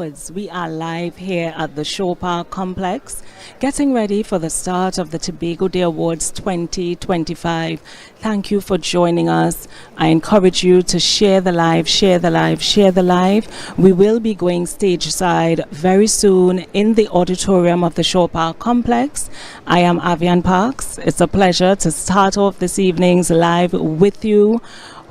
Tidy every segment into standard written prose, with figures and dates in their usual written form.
awards. We are live here at the Shore Park Complex, getting ready for the start of the Tobago Day Awards 2025. Thank you for joining us. I encourage you to share the live, share the live, share the live. We will be going stage side very soon in the auditorium of the Shore Park Complex. I am Avian Parks. It's a pleasure to start off this evening's live with you.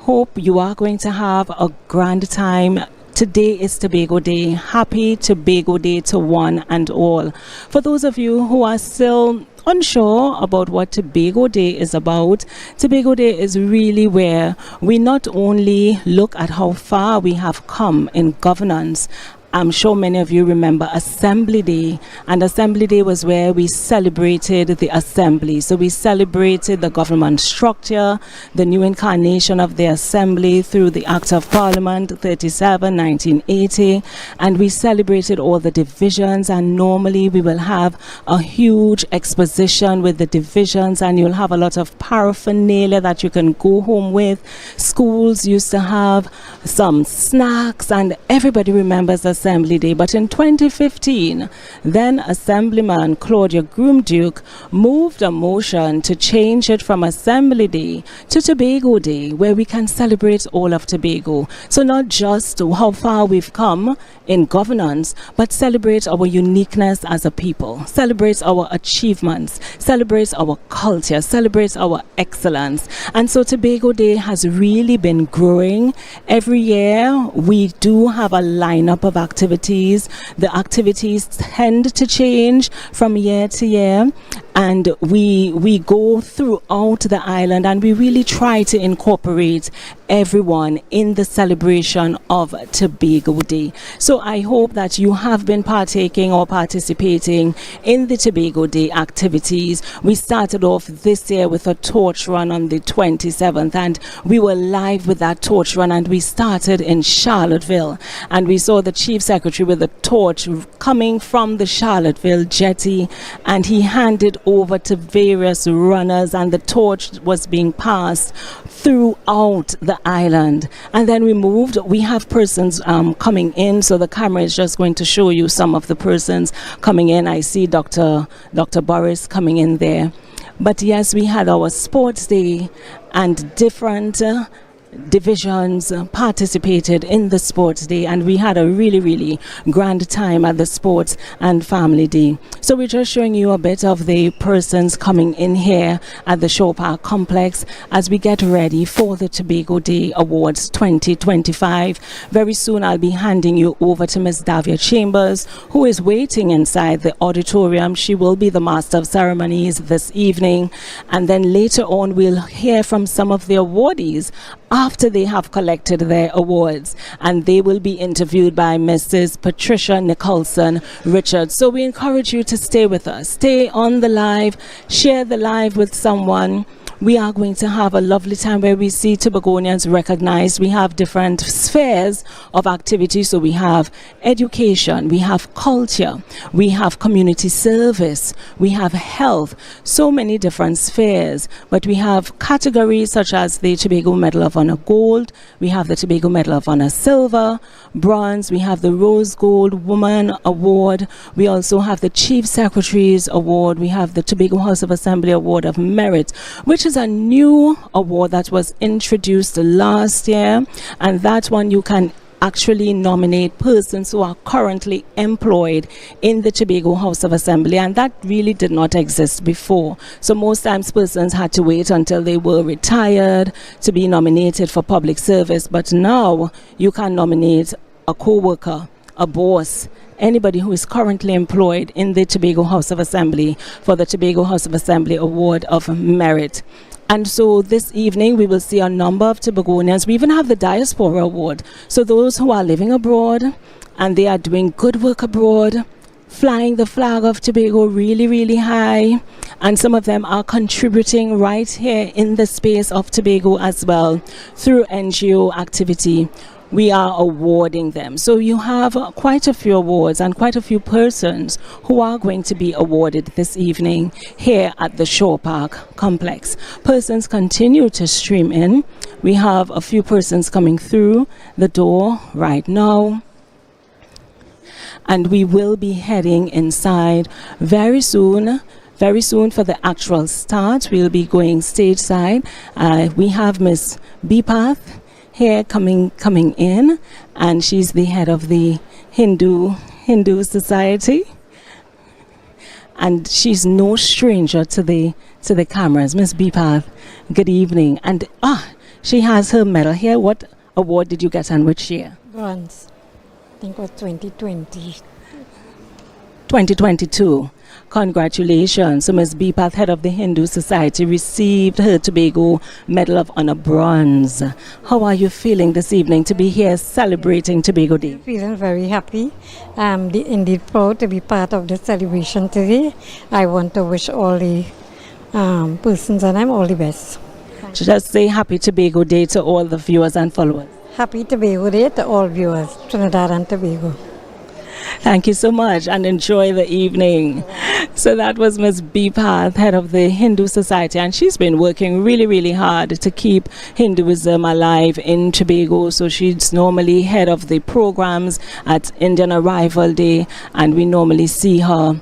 Hope you are going to have a grand time. Today is Tobago Day. Happy Tobago Day to one and all. For those of you who are still unsure about what Tobago Day is about, Tobago Day is really where we not only look at how far we have come in governance. I'm sure many of you remember Assembly Day, and Assembly Day was where we celebrated the Assembly. So we celebrated the government structure, the new incarnation of the Assembly through the Act of Parliament 37, 1980, and we celebrated all the divisions, and normally we will have a huge exposition with the divisions, and you'll have a lot of paraphernalia that you can go home with. Schools used to have some snacks, and everybody remembers Assembly Day. But in 2015, then Assemblyman Claudia Groom-Duke moved a motion to change it from Assembly Day to Tobago Day, where we can celebrate all of Tobago. So not just how far we've come in governance, but celebrate our uniqueness as a people, celebrate our achievements, celebrate our culture, celebrate our excellence. And so Tobago Day has really been growing. Every year we do have a lineup of activities. The activities tend to change from year to year, and we go throughout the island, and we really try to incorporate everyone in the celebration of Tobago Day. So I hope that you have been partaking or participating in the Tobago Day activities. We started off this year with a torch run on the 27th, and we were live with that torch run, and we started in Charlottesville, and we saw the Chief Secretary with a torch coming from the Charlottesville jetty, and he handed over to various runners, and the torch was being passed throughout the island. And then we have persons coming in, so the camera is just going to show you some of the persons coming in. I see Dr. Boris coming in there. But yes, we had our sports day, and different divisions participated in the sports day, and we had a really grand time at the sports and family day. So we're just showing you a bit of the persons coming in here at the Shore Park Complex as we get ready for the Tobago Day Awards 2025. Very soon I'll be handing you over to Miss Davia Chambers, who is waiting inside the auditorium. She will be the master of ceremonies this evening, and then later on we'll hear from some of the awardees after they have collected their awards, and they will be interviewed by Mrs. Patricia Nicholson Richards. So we encourage you to stay with us, stay on the live, share the live with someone. We are going to have a lovely time where we see Tobagonians recognized. We have different spheres of activity. So we have education, we have culture, we have community service, we have health, so many different spheres. But we have categories such as the Tobago Medal of Honor Gold, we have the Tobago Medal of Honor Silver, Bronze, we have the Rose Gold Woman Award, we also have the Chief Secretary's Award, we have the Tobago House of Assembly Award of Merit, which is a new award that was introduced last year, and that one you can actually nominate persons who are currently employed in the Tobago House of Assembly, and that really did not exist before. So most times persons had to wait until they were retired to be nominated for public service, but now you can nominate a co-worker, a boss, anybody who is currently employed in the Tobago House of Assembly for the Tobago House of Assembly Award of Merit. And so this evening we will see a number of Tobagonians. We even have the Diaspora Award. So those who are living abroad and they are doing good work abroad, flying the flag of Tobago really high, and some of them are contributing right here in the space of Tobago as well through NGO activity. We are awarding them. So you have quite a few awards and quite a few persons who are going to be awarded this evening here at the Shore Park Complex. Persons continue to stream in. We have a few persons coming through the door right now. and we will be heading inside very soon. Very soon for the actual start. We'll be going stage side. We have Miss Bipath here coming in, and she's the head of the Hindu Society. And she's no stranger to the cameras. Miss Bipath, good evening. And she has her medal here. What award did you get and which year? Bronze. I think it was 2020. 2022. Congratulations. So Ms. Bipath, head of the Hindu Society, received her Tobago Medal of Honor Bronze. How are you feeling this evening to be here celebrating Tobago Day? Feeling very happy. I'm indeed proud to be part of the celebration today. I want to wish all the persons and I'm all the best. Just say Happy Tobago Day to all the viewers and followers. Happy Tobago Day to all viewers, Trinidad and Tobago. Thank you so much and enjoy the evening. So that was Ms. Bipath, head of the Hindu Society, and she's been working really, really hard to keep Hinduism alive in Tobago. So she's normally head of the programs at Indian Arrival Day, and we normally see her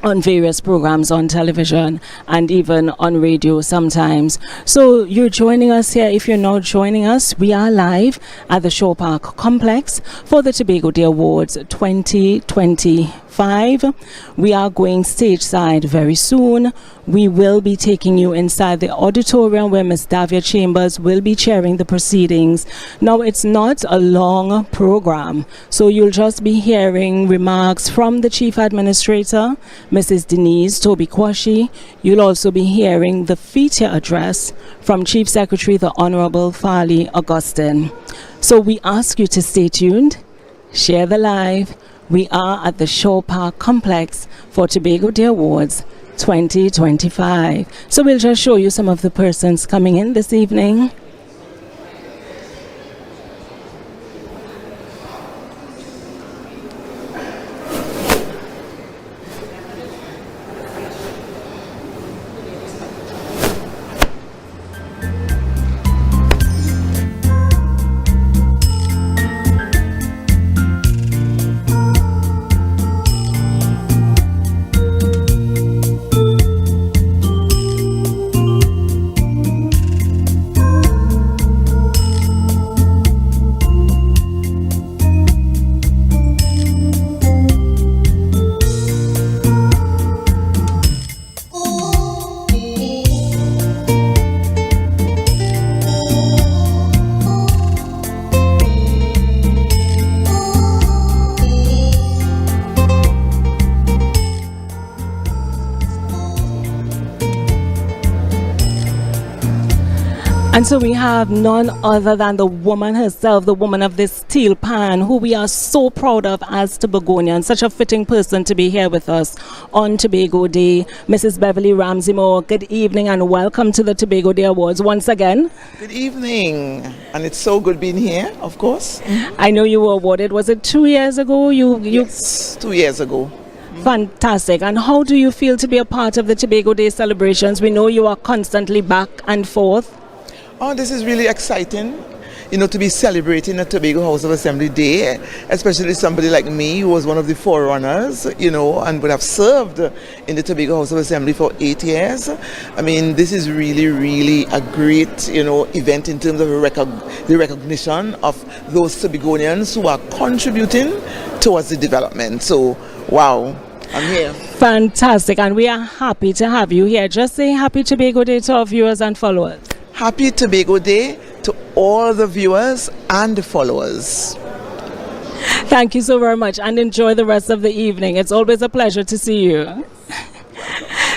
on various programs on television and even on radio sometimes. So you're joining us here. If you're not joining us, we are live at the Shore Park Complex for the Tobago Day Awards 2025. We are going stage side very soon. We will be taking you inside the auditorium where Ms. Davia Chambers will be chairing the proceedings. Now, it's not a long program, so you'll just be hearing remarks from the Chief Administrator, Mrs. Denise Toby-Kwashi. You'll also be hearing the feature address from Chief Secretary, the Honorable Farley Augustine. So we ask you to stay tuned, share the live. We are at the Shore Park Complex for Tobago Day Awards 2025. So we'll just show you some of the persons coming in this evening. And so we have none other than the woman herself, the woman of this steel pan, who we are so proud of as Tobagonians. Such a fitting person to be here with us on Tobago Day. Mrs. Beverly Ramsey Moore, good evening and welcome to the Tobago Day Awards once again. Good evening. And it's so good being here, of course. I know you were awarded, was it 2 years ago? Yes, 2 years ago. Fantastic. And how do you feel to be a part of the Tobago Day celebrations? We know you are constantly back and forth. Oh, this is really exciting, to be celebrating the Tobago House of Assembly Day, especially somebody like me who was one of the forerunners, and would have served in the Tobago House of Assembly for 8 years. I mean, this is really, really a great, event in terms of the recognition of those Tobagonians who are contributing towards the development. So, wow. I'm here. Fantastic. And we are happy to have you here. Just say Happy Tobago Day to our viewers and followers. Happy Tobago Day to all the viewers and the followers. Thank you so very much and enjoy the rest of the evening. It's always a pleasure to see you.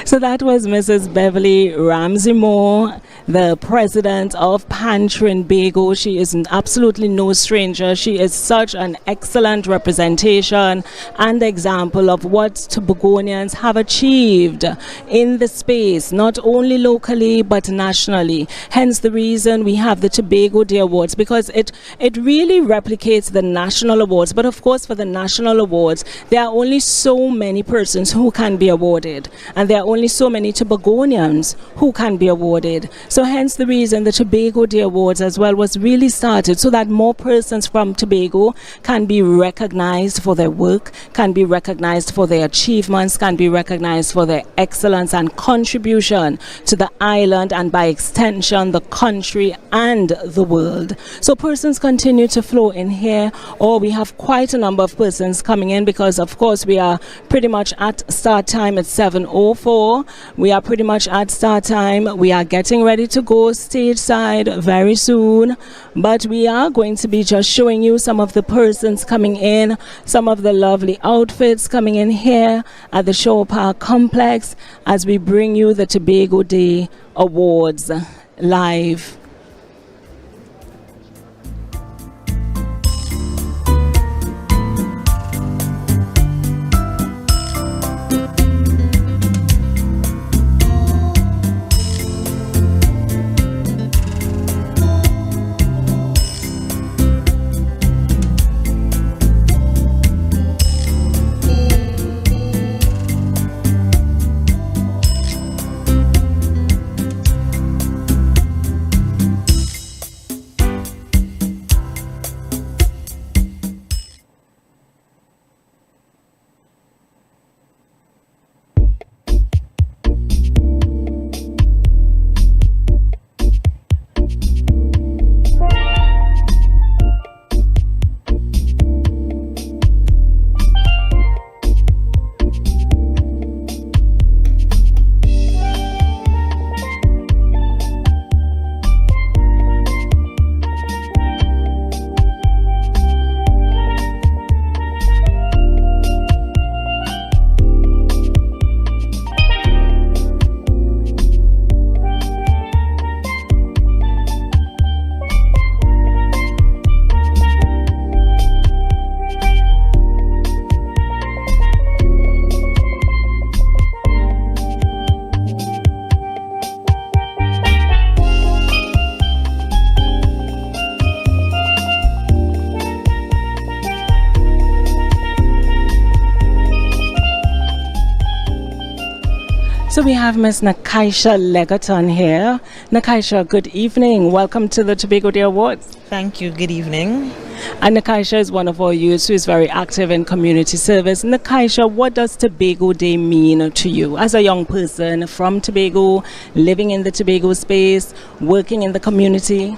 So that was Mrs. Beverly Ramsey Moore, the president of Pan Trinbago. She is absolutely no stranger. She is such an excellent representation and example of what Tobagonians have achieved in the space, not only locally but nationally. Hence the reason we have the Tobago Day Awards, because it really replicates the national awards. But of course, for the national awards, there are only so many persons who can be awarded, and there are only so many Tobagonians who can be awarded. So So hence the reason the Tobago Day Awards as well was really started, so that more persons from Tobago can be recognized for their work, can be recognized for their achievements, can be recognized for their excellence and contribution to the island, and by extension the country and the world. So persons continue to flow in here, or we have quite a number of persons coming in, because of course we are pretty much at start time at 7:04. We are pretty much at start time. We are getting ready to go stage side very soon, but we are going to be just showing you some of the persons coming in, some of the lovely outfits coming in here at the Shore Park Complex as we bring you the Tobago Day Awards live. So we have Miss Nakaisha Legaton here. Nakaisha, good evening. Welcome to the Tobago Day Awards. Thank you. Good evening. And Nakaisha is one of our youths who is very active in community service. Nakaisha, what does Tobago Day mean to you as a young person from Tobago, living in the Tobago space, working in the community?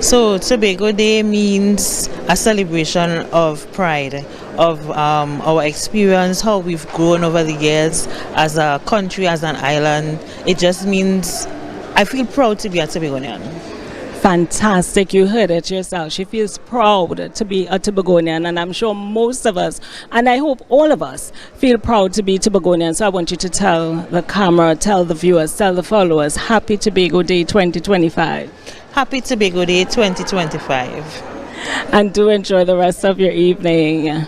So Tobago Day means a celebration of pride, of our experience, how we've grown over the years as a country, as an island. It just means I feel proud to be a Tobagonian. Fantastic. You heard it yourself. She feels proud to be a Tobagonian, and I'm sure most of us, and I hope all of us, feel proud to be Tobagonians. So I want you to tell the camera, tell the viewers, tell the followers, Happy Tobago Day 2025. Happy Tobago Day 2025. And do enjoy the rest of your evening.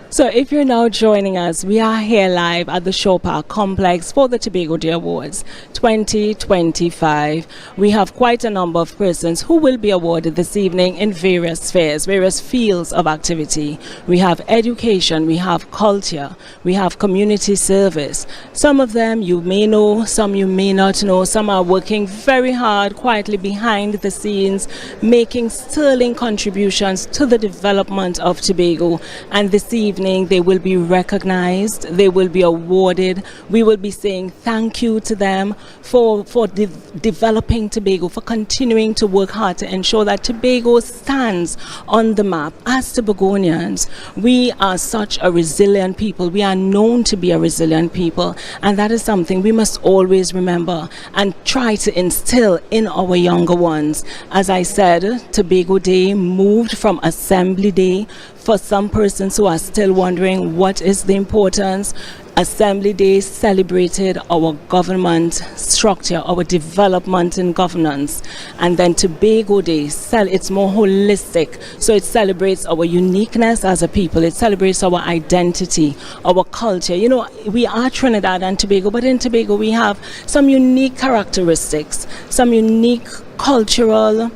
So if you're now joining us, we are here live at the Shore Park Complex for the Tobago Day Awards 2025. We have quite a number of persons who will be awarded this evening in various spheres, various fields of activity. We have education, we have culture, we have community service. Some of them you may know, some you may not know. Some are working very hard, quietly behind the scenes, making sterling contributions to the development of Tobago. And this evening, they will be recognized, they will be awarded. We will be saying thank you to them for developing Tobago, for continuing to work hard to ensure that Tobago stands on the map. As Tobagonians, we are such a resilient people. We are known to be a resilient people, and that is something we must always remember and try to instill in our younger ones. As I said, Tobago Day moved from Assembly Day. For some persons who are still wondering what is the importance, Assembly Day celebrated our government structure, our development in governance. And then Tobago Day, it's more holistic. So it celebrates our uniqueness as a people. It celebrates our identity, our culture. You know, we are Trinidad and Tobago, but in Tobago we have some unique characteristics, some unique cultural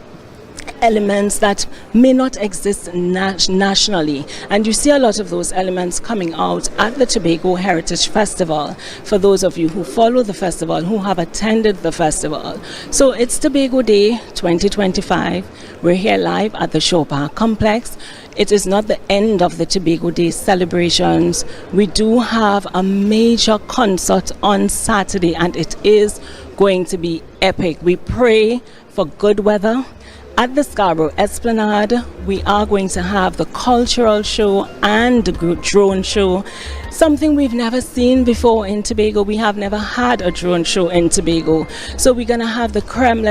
elements that may not exist nationally. And you see a lot of those elements coming out at the Tobago Heritage Festival, for those of you who follow the festival, who have attended the festival. So it's Tobago Day 2025. We're here live at the Shore Park Complex. It is not the end of the Tobago Day celebrations. We do have a major concert on Saturday, and it is going to be epic. We pray for good weather. At the Scarborough Esplanade, we are going to have the cultural show and the drone show, something we've never seen before in Tobago. We have never had a drone show in Tobago. So we're going to have the creme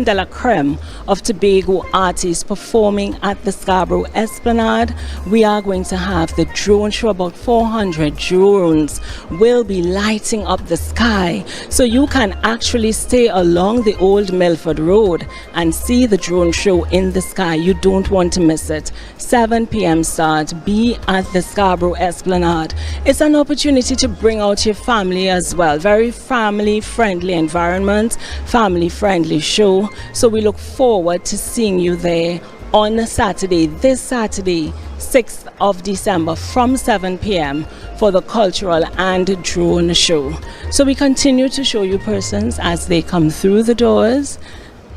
de la creme of Tobago artists performing at the Scarborough Esplanade. We are going to have the drone show. About 400 drones will be lighting up the sky. So you can actually stay along the old Milford Road and see the drone show in the sky. You don't want to miss it. 7 p.m. start. Be at the Scarborough Esplanade. It's an opportunity to bring out your family as well. Very family friendly environment, family friendly show. So we look forward to seeing you there on Saturday, this Saturday, 6th of December from 7 p.m. for the cultural and drone show. So we continue to show you persons as they come through the doors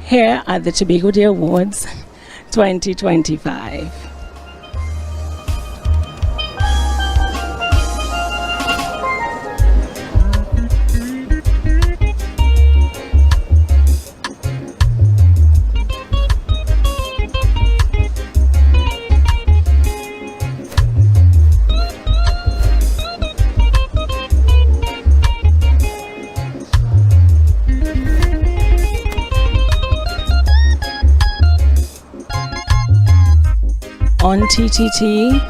here at the Tobago Day Awards 2025. On TTT,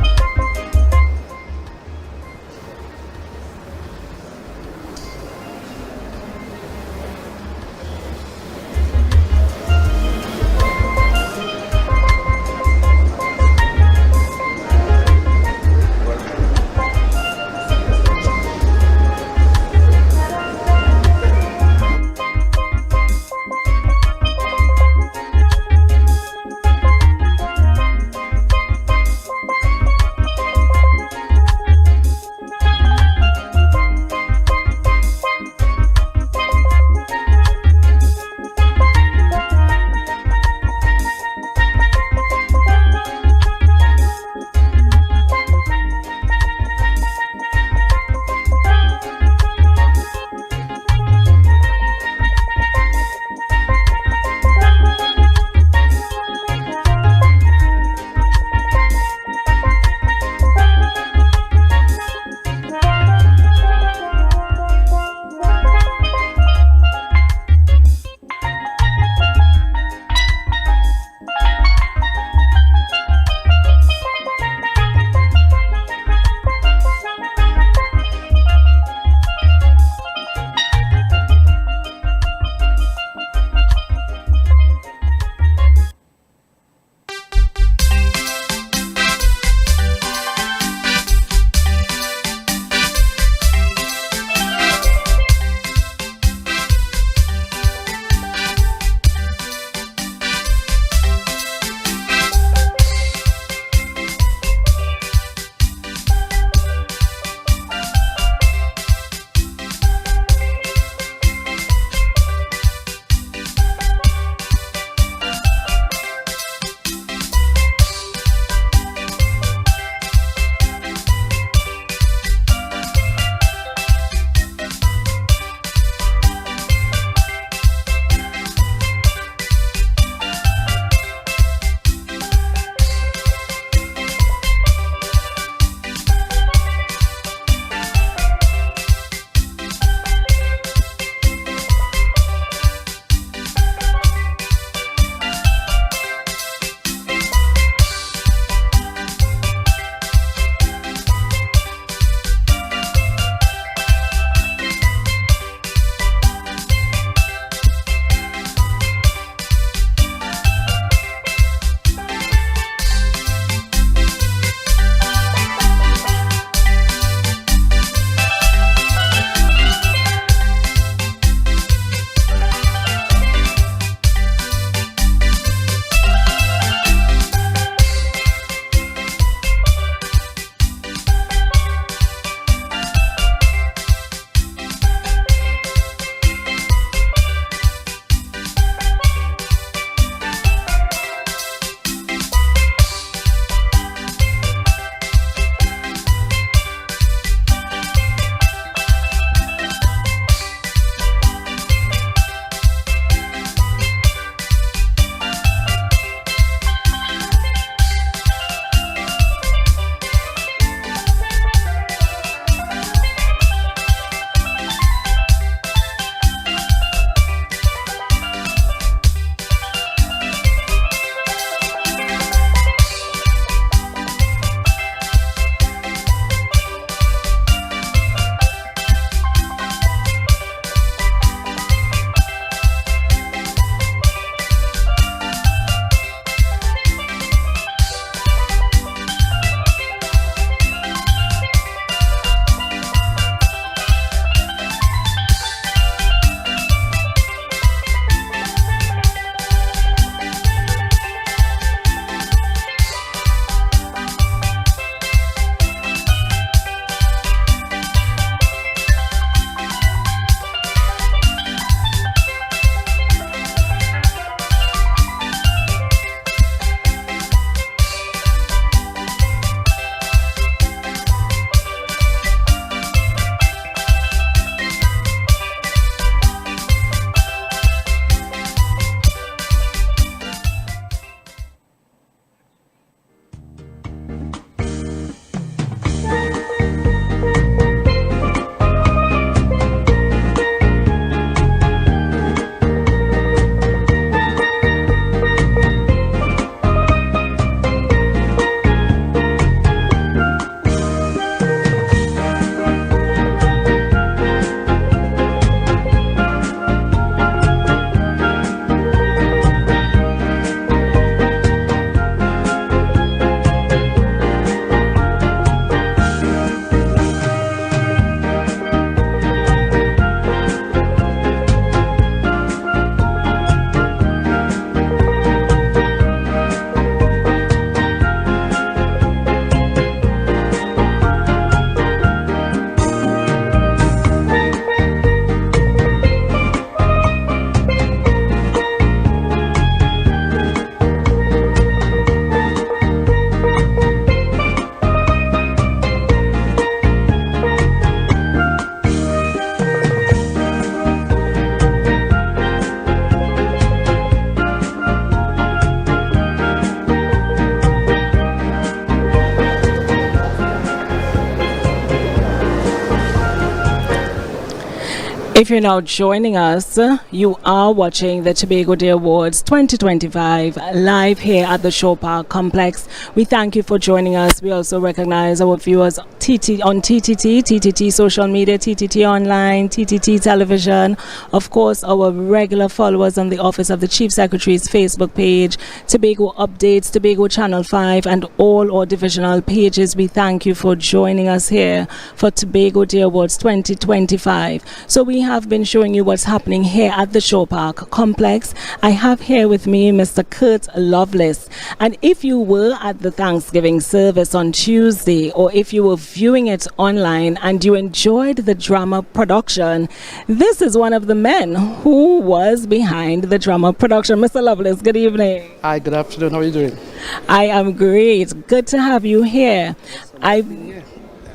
If you're now joining us, you are watching the Tobago Day Awards 2025 live here at the Shore Park Complex. We thank you for joining us. We also recognize our viewers on TTT social media, TTT online, TTT television. Of course, our regular followers on the Office of the Chief Secretary's Facebook page, Tobago Updates, Tobago Channel 5, and all our divisional pages. We thank you for joining us here for Tobago Day Awards 2025. So we have been showing you what's happening here at the Shore Park Complex. I have here with me Mr. Kurt Lovelace. And if you were at the Thanksgiving service on Tuesday, or if you were viewing it online and you enjoyed the drama production, this is one of the men who was behind the drama production. Mr. Lovelace, good evening. Hi, good afternoon. How are you doing? I am great. Good to have you here.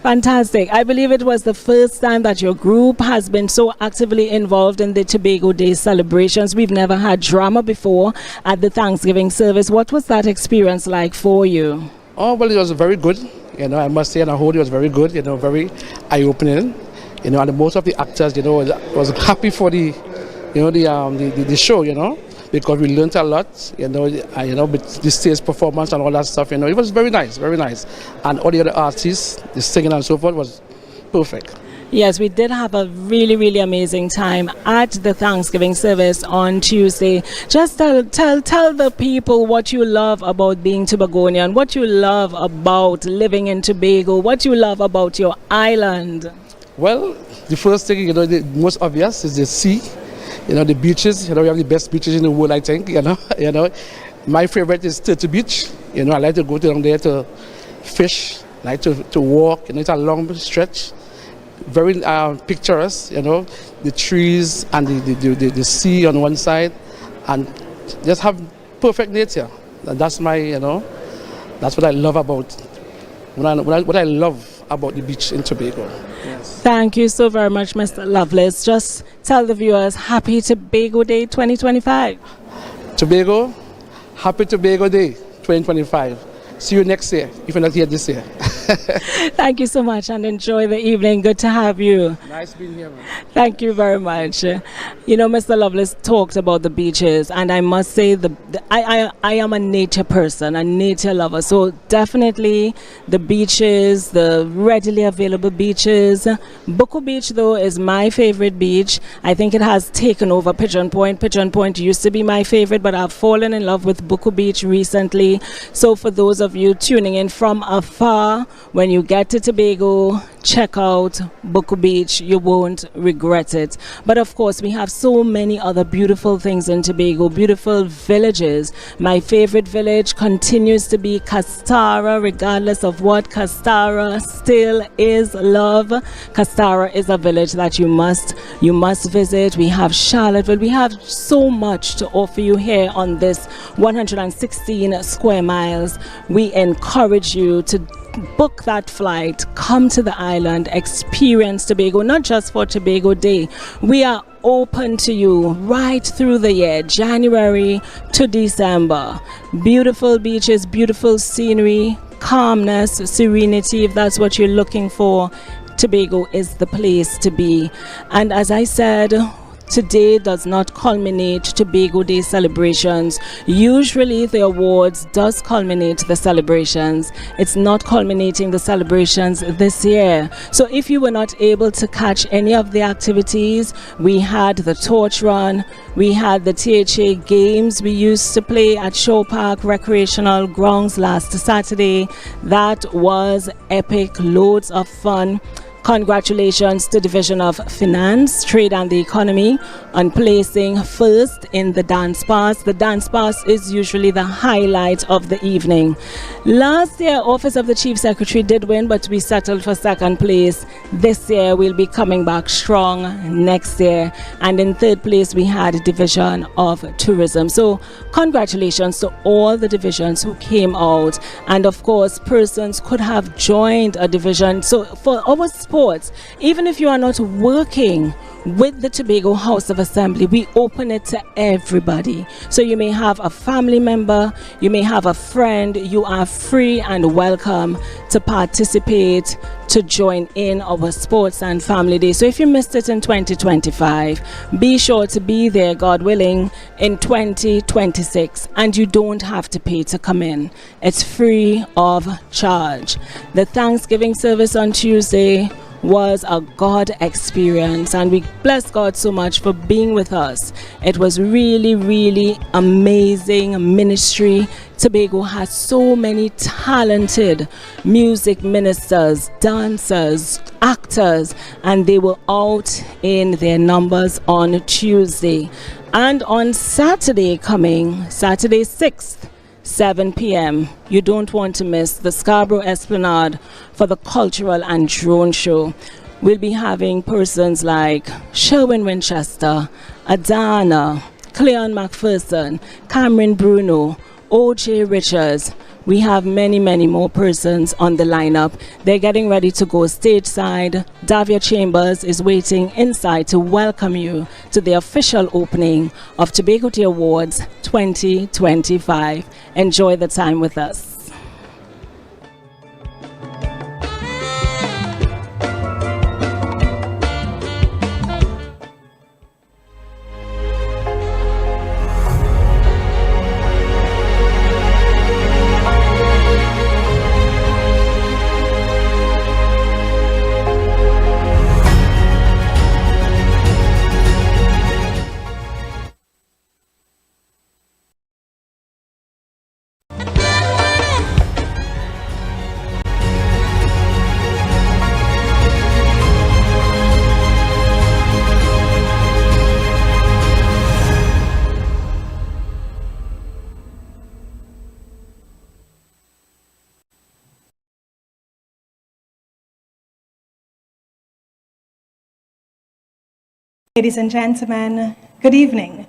Fantastic. I believe it was the first time that your group has been so actively involved in the Tobago Day celebrations. We've never had drama before at the Thanksgiving service. What was that experience like for you? Oh, well, it was very good. I must say, on the whole, it was very good, very eye-opening. And most of the actors, was happy for the show, because we learned a lot, with the stage performance and all that stuff, It was very nice, very nice. And all the other artists, the singing and so forth was perfect. Yes, we did have a really, really amazing time at the Thanksgiving service on Tuesday. Just tell the people what you love about being Tobagonian, what you love about living in Tobago, what you love about your island. Well, the first thing, the most obvious is the sea. The beaches, we have the best beaches in the world, I think, My favorite is Turtle Beach. I like to go down there to fish, like to walk, it's a long stretch. Very picturesque, the trees and the sea on one side, and just have perfect nature. And that's that's what I love about, what I love about the beach in Tobago. Yes. Thank you so very much, Mr. Lovelace. Just tell the viewers, happy Tobago Day 2025. Tobago, happy Tobago Day 2025. See you next year, if you're not here this year. Thank you so much and enjoy the evening. Good to have you. Nice being here, man. Thank you very much. Mr. Lovelace talked about the beaches, and I must say I am a nature person, a nature lover. So definitely the beaches, the readily available beaches. Buku Beach, though, is my favorite beach. I think it has taken over Pigeon Point. Pigeon Point used to be my favorite, but I've fallen in love with Buku Beach recently. So for those of you tuning in from afar, when you get to Tobago, check out Buku Beach. You won't regret it. But of course, we have so many other beautiful things in Tobago, beautiful villages. My favorite village continues to be Castara, regardless of what. Castara still is love. Castara is a village that you must visit. We have Charlottesville. We have so much to offer you here on this 116 square miles. We encourage you to book that flight, come to the island, experience Tobago, not just for Tobago Day. We are open to you right through the year, January to December. Beautiful beaches, beautiful scenery, calmness, serenity. If that's what you're looking for, Tobago is the place to be. And as I said, today does not culminate Tobago Day celebrations. Usually the awards does culminate the celebrations. It's not culminating the celebrations this year. So if you were not able to catch any of the activities, we had the torch run, we had the THA games we used to play at Shore Park Recreational Grounds last Saturday. That was epic, loads of fun. Congratulations to Division of Finance, Trade and the Economy on placing first in the dance pass. The dance pass is usually the highlight of the evening. Last year, Office of the Chief Secretary did win, but we settled for second place. This year, we'll be coming back strong next year. And in third place, we had Division of Tourism. So congratulations to all the divisions who came out. And of course, persons could have joined a division. So for our sports, even if you are not working with the Tobago House of Assembly, we open it to everybody. So you may have a family member, you may have a friend, you are free and welcome to participate, to join in our Sports and Family Day. So if you missed it in 2025, be sure to be there, God willing, in 2026. And you don't have to pay to come in. It's free of charge. The Thanksgiving service on Tuesday was a God experience, and we bless God so much for being with us. It was really, really amazing ministry. Tobago has so many talented music ministers, dancers, actors, and they were out in their numbers on Tuesday. And on Saturday coming, Saturday 6th, 7 p.m. You don't want to miss the Scarborough Esplanade for the Cultural and Drone Show. We'll be having persons like Sherwin Winchester, Adana, Cleon McPherson, Cameron Bruno, O.J. Richards. We have many, many more persons on the lineup. They're getting ready to go stateside. Davia Chambers is waiting inside to welcome you to the official opening of Tobago Day Awards 2025. Enjoy the time with us. Ladies and gentlemen, good evening.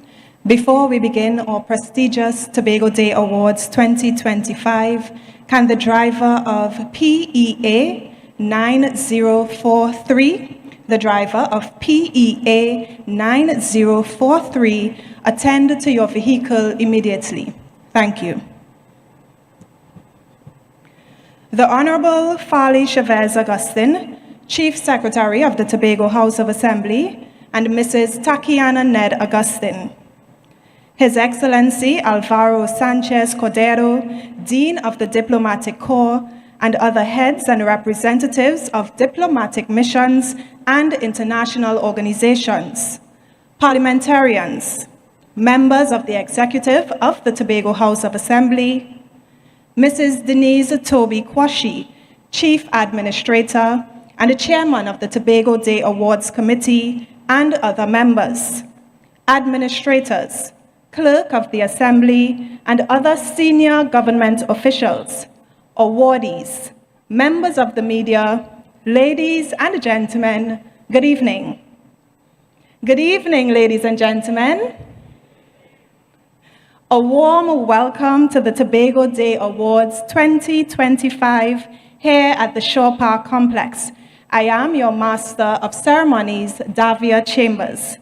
Before we begin our prestigious Tobago Day Awards 2025, can the driver of PEA 9043, attend to your vehicle immediately? Thank you. The Honorable Farley Chavez Augustine, Chief Secretary of the Tobago House of Assembly, and Mrs. Takiana Ned Augustine. His Excellency Alvaro Sanchez Cordero, Dean of the Diplomatic Corps, and other heads and representatives of diplomatic missions and international organizations, parliamentarians, members of the executive of the Tobago House of Assembly, Mrs. Denise Toby Kwashi, Chief Administrator and Chairman of the Tobago Day Awards Committee, and other members, administrators, clerk of the Assembly, and other senior government officials, awardees, members of the media, ladies and gentlemen, good evening. Good evening, ladies and gentlemen. A warm welcome to the Tobago Day Awards 2025 here at the Shore Park Complex. I am your Master of Ceremonies, Davia Chambers.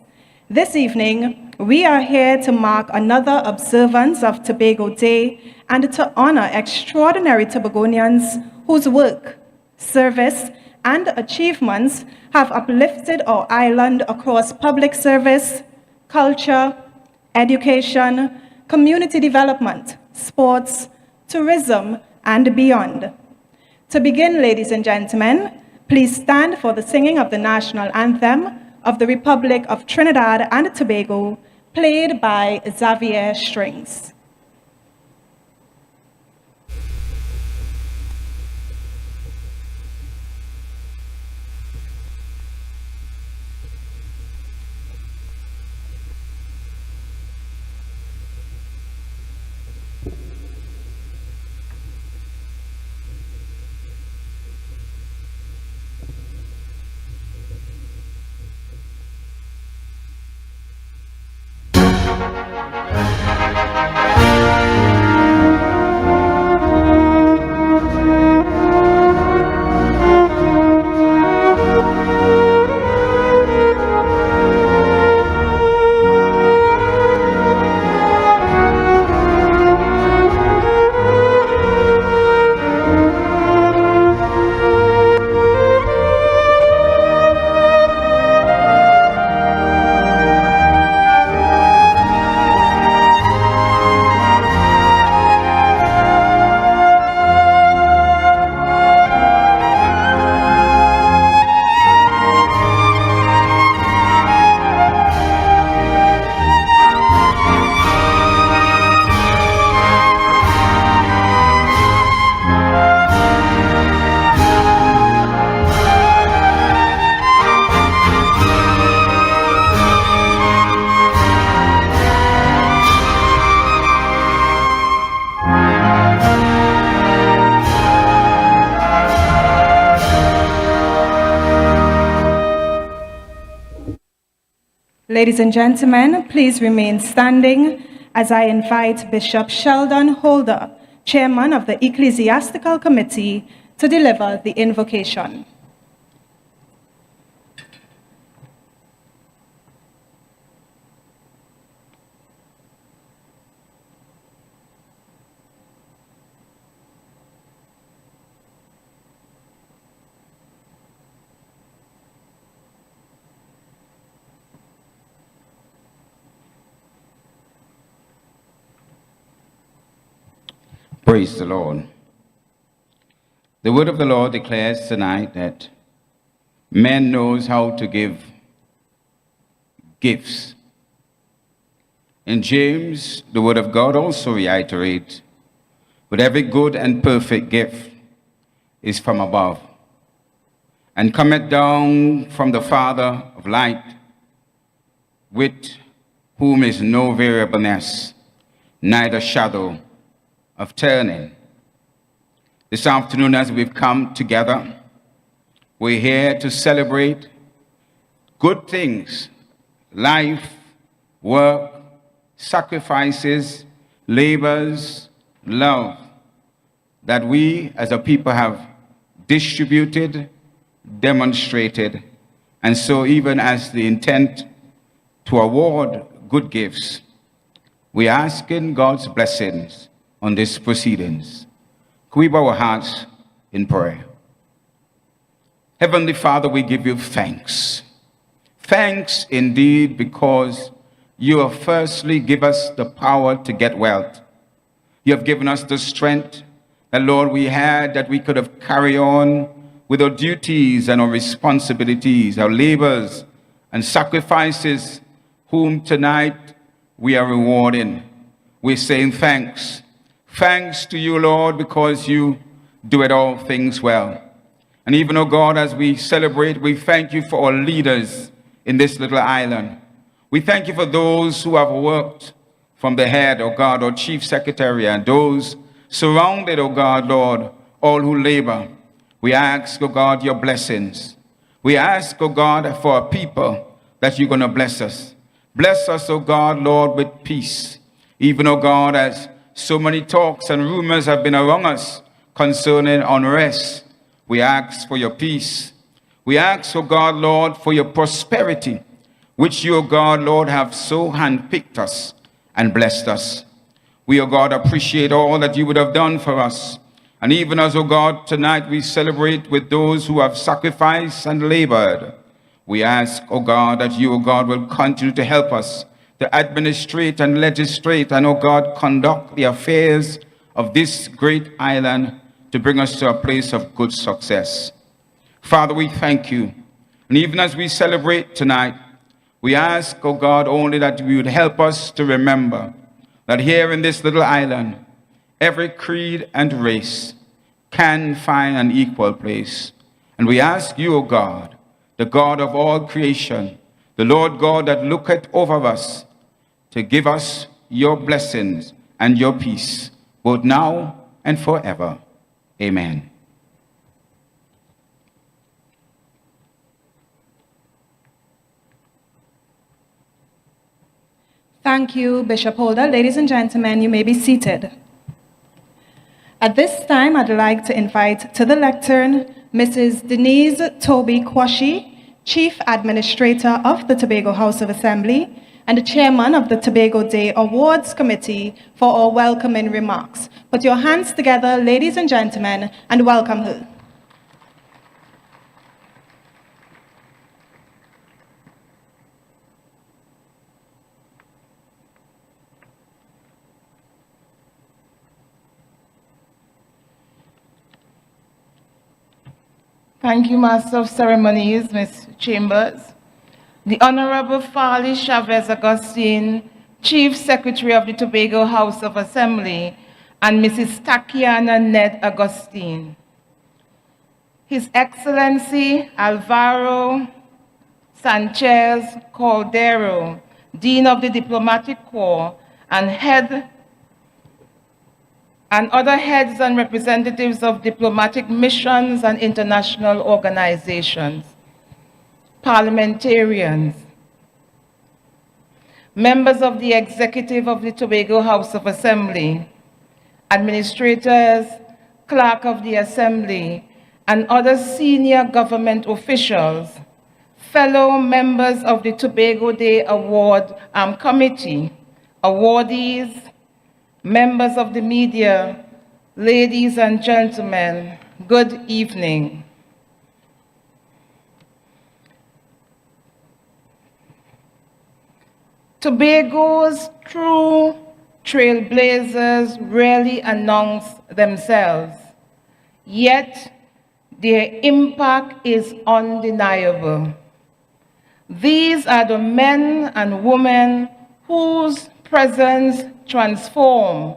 This evening, we are here to mark another observance of Tobago Day and to honor extraordinary Tobagonians whose work, service, and achievements have uplifted our island across public service, culture, education, community development, sports, tourism, and beyond. To begin, ladies and gentlemen, please stand for the singing of the national anthem of the Republic of Trinidad and Tobago, played by Xavier Strings. Ladies and gentlemen, please remain standing as I invite Bishop Sheldon Holder, Chairman of the Ecclesiastical Committee, to deliver the invocation. Praise the Lord. The word of the Lord declares tonight that man knows how to give gifts. In James, the word of God also reiterates, but every good and perfect gift is from above, and cometh down from the Father of light, with whom is no variableness, neither shadow of turning. This afternoon, as we've come together, we're here to celebrate good things, life, work, sacrifices, labors, love, that we as a people have distributed, demonstrated, and so even as the intent to award good gifts, we ask in God's blessings on these proceedings. Can we bow our hearts in prayer? Heavenly Father, we give you thanks. Thanks indeed, because you have firstly given us the power to get wealth. You have given us the strength that, Lord, we had, that we could have carried on with our duties and our responsibilities, our labors and sacrifices, whom tonight we are rewarding. We're saying thanks. Thanks to you, Lord, because you do it all things well. And even, oh God, as we celebrate, we thank you for our leaders in this little island. We thank you for those who have worked from the head, oh God, our chief secretary, and those surrounded, oh God, Lord, all who labor. We ask, oh God, your blessings. We ask, oh God, for a people that you're going to bless us. Bless us, oh God, Lord, with peace. Even, oh God, as so many talks and rumors have been around us concerning unrest, we ask for your peace. We ask, oh God, Lord, for your prosperity, which you, oh God, Lord, have so handpicked us and blessed us. We, oh God, appreciate all that you would have done for us. And even as, oh God, tonight we celebrate with those who have sacrificed and labored, we ask, oh God, that you, oh God, will continue to help us to administrate and legislate and, oh God, conduct the affairs of this great island to bring us to a place of good success. Father, we thank you. And even as we celebrate tonight, we ask, oh God, only that you would help us to remember that here in this little island, every creed and race can find an equal place. And we ask you, O God, the God of all creation, the Lord God that looketh over us, to give us your blessings and your peace, both now and forever. Amen. Thank you, Bishop Holder. Ladies and gentlemen, you may be seated. At this time, I'd like to invite to the lectern Mrs. Denise Toby Kwashi, Chief Administrator of the Tobago House of Assembly and the Chairman of the Tobago Day Awards Committee, for our welcoming remarks. Put your hands together, ladies and gentlemen, and welcome her. Thank you, Master of Ceremonies, Ms. Chambers. The Honorable Farley Chavez Augustine, Chief Secretary of the Tobago House of Assembly, and Mrs. Tatiana Ned Augustine. His Excellency Alvaro Sanchez Cordero, Dean of the Diplomatic Corps, and other heads and representatives of diplomatic missions and international organizations, parliamentarians, members of the executive of the Tobago House of Assembly, administrators, clerk of the Assembly, and other senior government officials, fellow members of the Tobago Day Award Committee, awardees, members of the media, ladies and gentlemen, good evening. Tobago's true trailblazers rarely announce themselves, yet their impact is undeniable. These are the men and women whose presence transforms,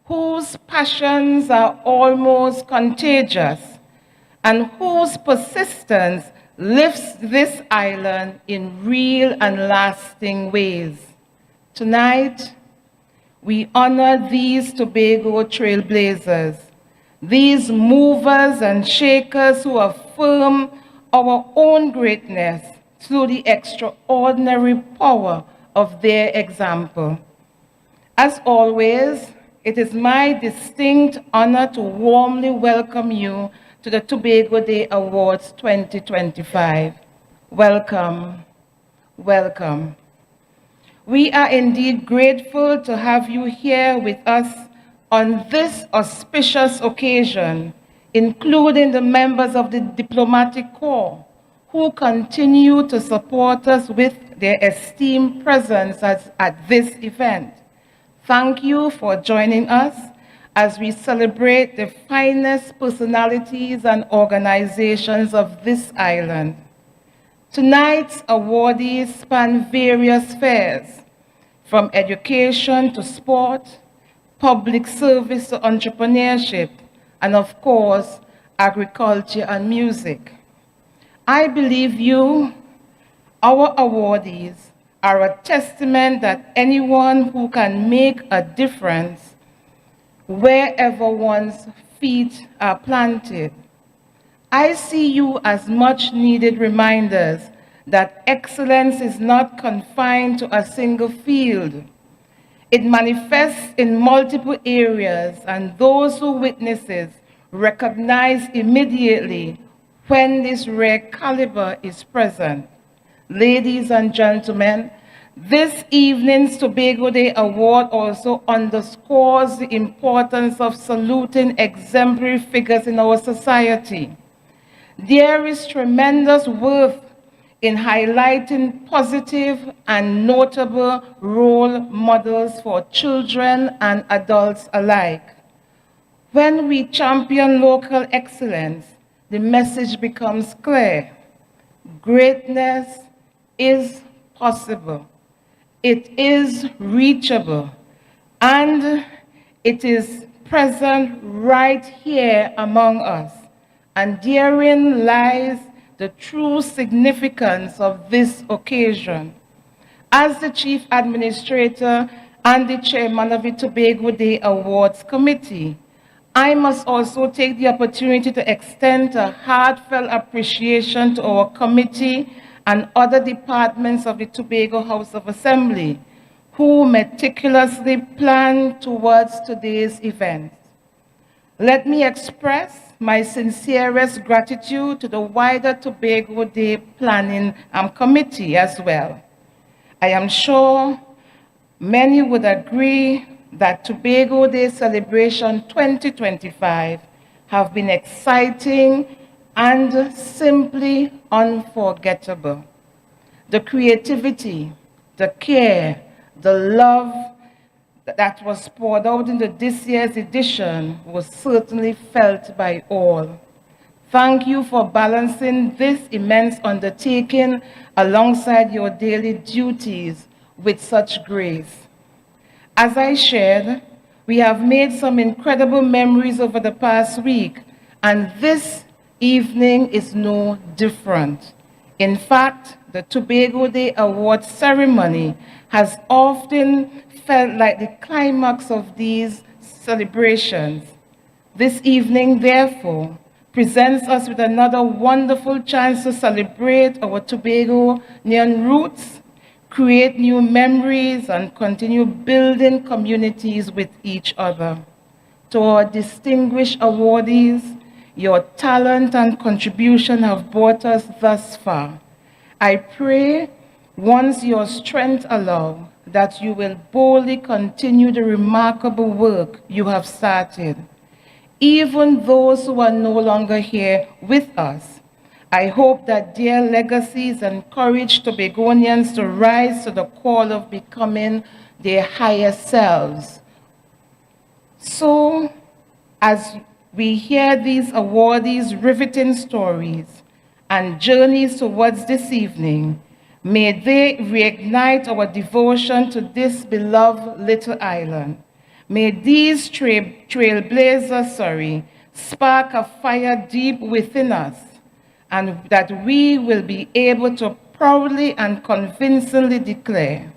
whose passions are almost contagious, and whose persistence lifts this island in real and lasting ways. Tonight, we honor these Tobago trailblazers, these movers and shakers who affirm our own greatness through the extraordinary power of their example. As always, it is my distinct honor to warmly welcome you to the Tobago Day Awards 2025. Welcome, welcome. We are indeed grateful to have you here with us on this auspicious occasion, including the members of the Diplomatic Corps who continue to support us with their esteemed presence at this event. Thank you for joining us as we celebrate the finest personalities and organizations of this island. Tonight's awardees span various spheres, from education to sport, public service to entrepreneurship, and of course, agriculture and music. I believe you, our awardees, are a testament that anyone who can make a difference wherever one's feet are planted. I see you as much needed reminders that excellence is not confined to a single field. It manifests in multiple areas, and those who witness it recognize immediately when this rare caliber is present. Ladies and gentlemen, this evening's Tobago Day Award also underscores the importance of saluting exemplary figures in our society. There is tremendous worth in highlighting positive and notable role models for children and adults alike. When we champion local excellence, the message becomes clear. Greatness is possible. It is reachable, and it is present right here among us. And therein lies the true significance of this occasion. As the Chief Administrator and the Chairman of the Tobago Day Awards Committee, I must also take the opportunity to extend a heartfelt appreciation to our committee and other departments of the Tobago House of Assembly who meticulously planned towards today's event. Let me express my sincerest gratitude to the wider Tobago Day Planning Committee as well. I am sure many would agree that Tobago Day Celebration 2025 have been exciting and simply unforgettable. The creativity, the care, the love that was poured out into this year's edition was certainly felt by all. Thank you for balancing this immense undertaking alongside your daily duties with such grace. As I shared, we have made some incredible memories over the past week, and this evening is no different. In fact, the Tobago Day Awards ceremony has often felt like the climax of these celebrations. This evening, therefore, presents us with another wonderful chance to celebrate our Tobagonian roots, create new memories, and continue building communities with each other. To our distinguished awardees, your talent and contribution have brought us thus far. I pray, once your strength allows, that you will boldly continue the remarkable work you have started. Even those who are no longer here with us, I hope that their legacies encourage Tobagonians to rise to the call of becoming their higher selves. So, as we hear these awardees' riveting stories and journeys towards this evening, may they reignite our devotion to this beloved little island. May these trailblazers, spark a fire deep within us, and that we will be able to proudly and convincingly declare,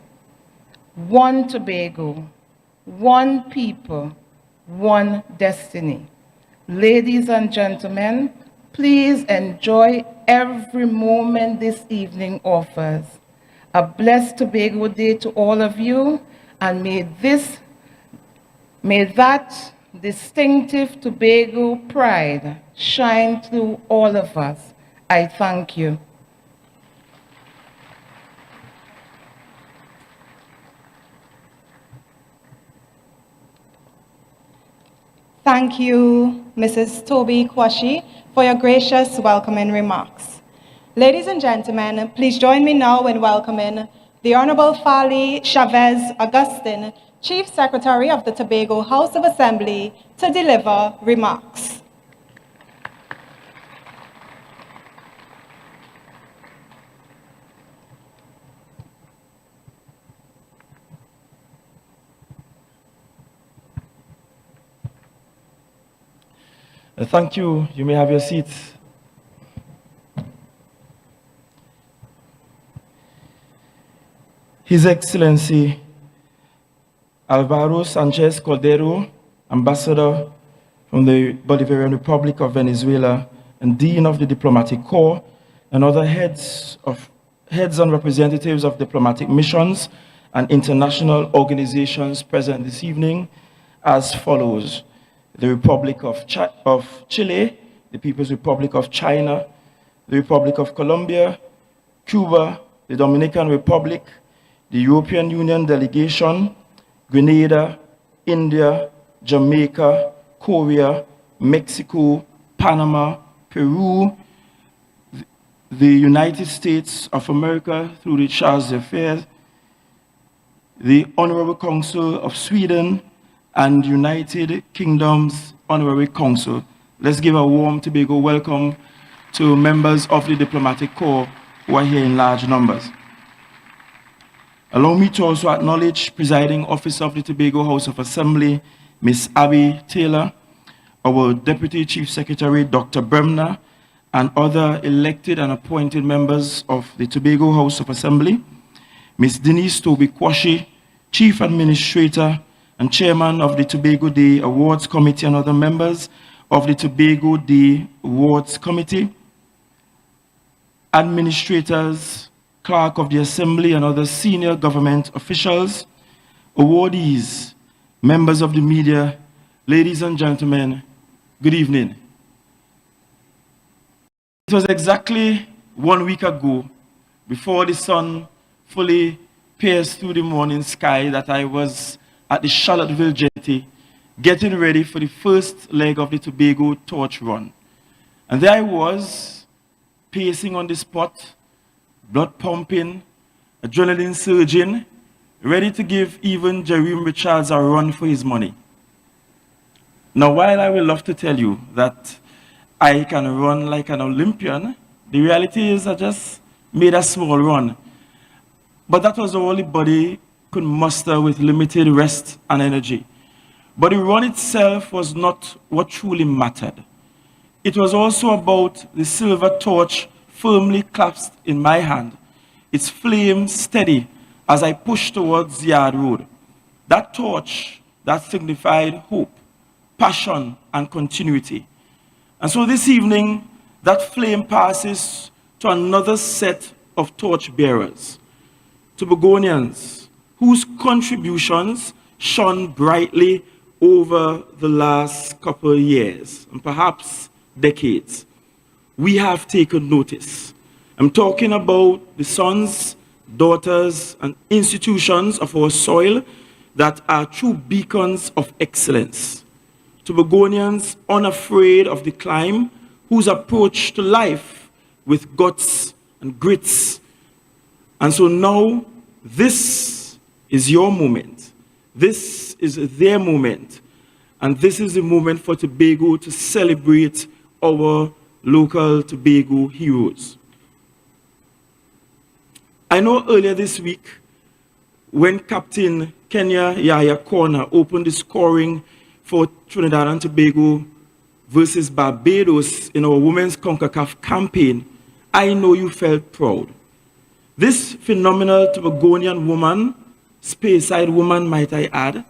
one Tobago, one people, one destiny. Ladies and gentlemen, please enjoy every moment this evening offers. A blessed Tobago Day to all of you, and may that distinctive Tobago pride shine through all of us. I thank you. Thank you, Mrs. Toby Kwashi, for your gracious welcoming remarks. Ladies and gentlemen, please join me now in welcoming the Honorable Fali Chavez Augustine, Chief Secretary of the Tobago House of Assembly, to deliver remarks. Thank you. You may have your seats. His Excellency Alvaro Sanchez Cordero, Ambassador from the Bolivarian Republic of Venezuela and Dean of the Diplomatic Corps, and other heads and representatives of diplomatic missions and international organizations present this evening, as follows: the Republic of Chile, the People's Republic of China, the Republic of Colombia, Cuba, the Dominican Republic, the European Union delegation, Grenada, India, Jamaica, Korea, Mexico, Panama, Peru, the United States of America through the Charge d'Affaires, the Honorable Council of Sweden, and United Kingdom's Honorary Council. Let's give a warm Tobago welcome to members of the Diplomatic Corps who are here in large numbers. Allow me to also acknowledge Presiding Officer of the Tobago House of Assembly, Ms. Abby Taylor, our Deputy Chief Secretary, Dr. Bremner, and other elected and appointed members of the Tobago House of Assembly, Ms. Denise Toby Kwashi, Chief Administrator and Chairman of the Tobago Day Awards Committee, and other members of the Tobago Day Awards Committee, administrators, clerk of the Assembly, and other senior government officials, awardees, members of the media, ladies and gentlemen, good evening. It was exactly 1 week ago, before the sun fully pierced through the morning sky, that I was at the Charlottesville jetty, getting ready for the first leg of the Tobago torch run. And there I was, pacing on the spot, blood pumping, adrenaline surging, ready to give even Jerome Richards a run for his money. Now, while I will love to tell you that I can run like an Olympian, the reality is I just made a small run. But that was all the body could muster with limited rest and energy. But the run itself was not what truly mattered. It was also about the silver torch firmly clasped in my hand, its flame steady as I pushed towards the Yard Road. That torch that signified hope, passion, and continuity. And so this evening, that flame passes to another set of torch bearers. Tobagonians, whose contributions shone brightly over the last couple of years, and perhaps decades, we have taken notice. I'm talking about the sons, daughters, and institutions of our soil that are true beacons of excellence. Tobagonians unafraid of the climb, whose approach to life with guts and grits. And so now, this is your moment. This is their moment. And this is the moment for Tobago to celebrate our local Tobago heroes. I know earlier this week, when Captain Kenya Yaya Corner opened the scoring for Trinidad and Tobago versus Barbados in our Women's CONCACAF campaign, I know you felt proud. This phenomenal Tobagonian woman, Speyside woman might I add,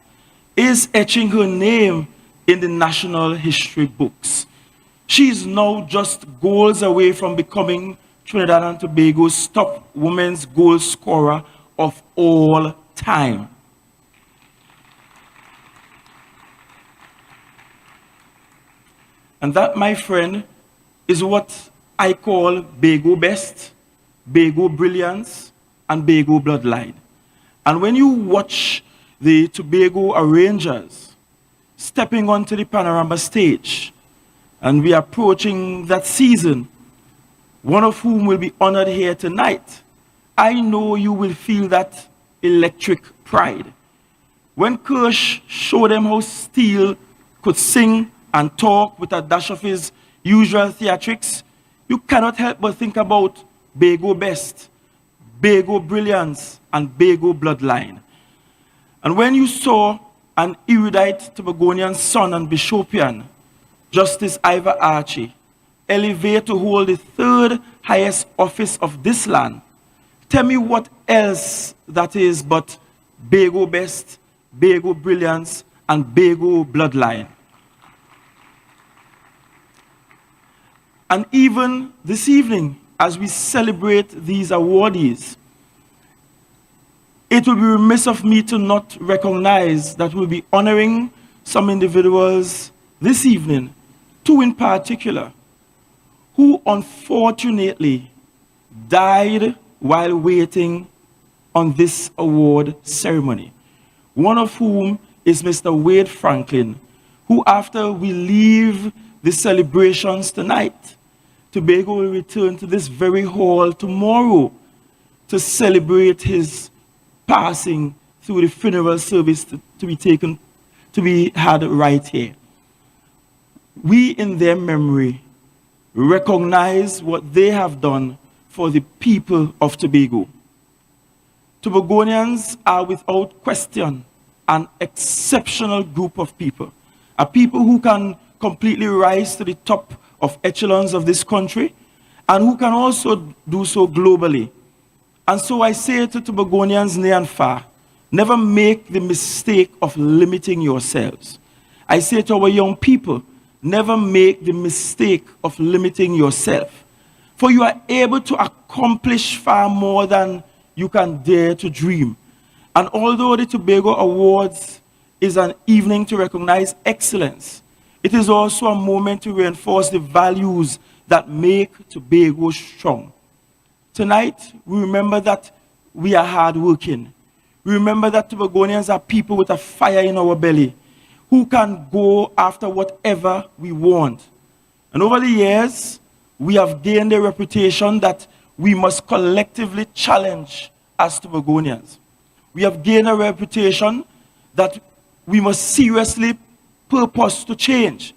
is etching her name in the national history books. She is now just goals away from becoming Trinidad and Tobago's top women's goal scorer of all time. And that, my friend, is what I call Bago best, Bago brilliance, and Bago bloodline. And when you watch the Tobago Rangers stepping onto the panorama stage, and we are approaching that season, one of whom will be honored here tonight, I know you will feel that electric pride. When Kirsch showed them how Steele could sing and talk with a dash of his usual theatrics, you cannot help but think about Bago best, Bago brilliance, and Bago bloodline. And when you saw an erudite Tobagonian son and Bishopian, Justice Ivor Archie, elevate to hold the third highest office of this land, tell me what else that is but Bago best, Bago brilliance, and Bago bloodline. And even this evening, as we celebrate these awardees, it would be remiss of me to not recognize that we'll be honoring some individuals this evening, two in particular, who unfortunately died while waiting on this award ceremony. One of whom is Mr. Wade Franklin, who after we leave the celebrations tonight, Tobago will return to this very hall tomorrow to celebrate his passing through the funeral service to be had right here. We, in their memory, recognize what they have done for the people of Tobago. Tobagonians are without question an exceptional group of people, a people who can completely rise to the top of echelons of this country and who can also do so globally. And so I say to Tobagonians near and far, never make the mistake of limiting yourselves. I say to our young people, never make the mistake of limiting yourself. For you are able to accomplish far more than you can dare to dream. And although the Tobago Awards is an evening to recognize excellence, it is also a moment to reinforce the values that make Tobago strong. Tonight, we remember that we are hardworking. We remember that Tobagonians are people with a fire in our belly who can go after whatever we want. And over the years, we have gained a reputation that we must collectively challenge as Tobagonians. We have gained a reputation that we must seriously purpose to change,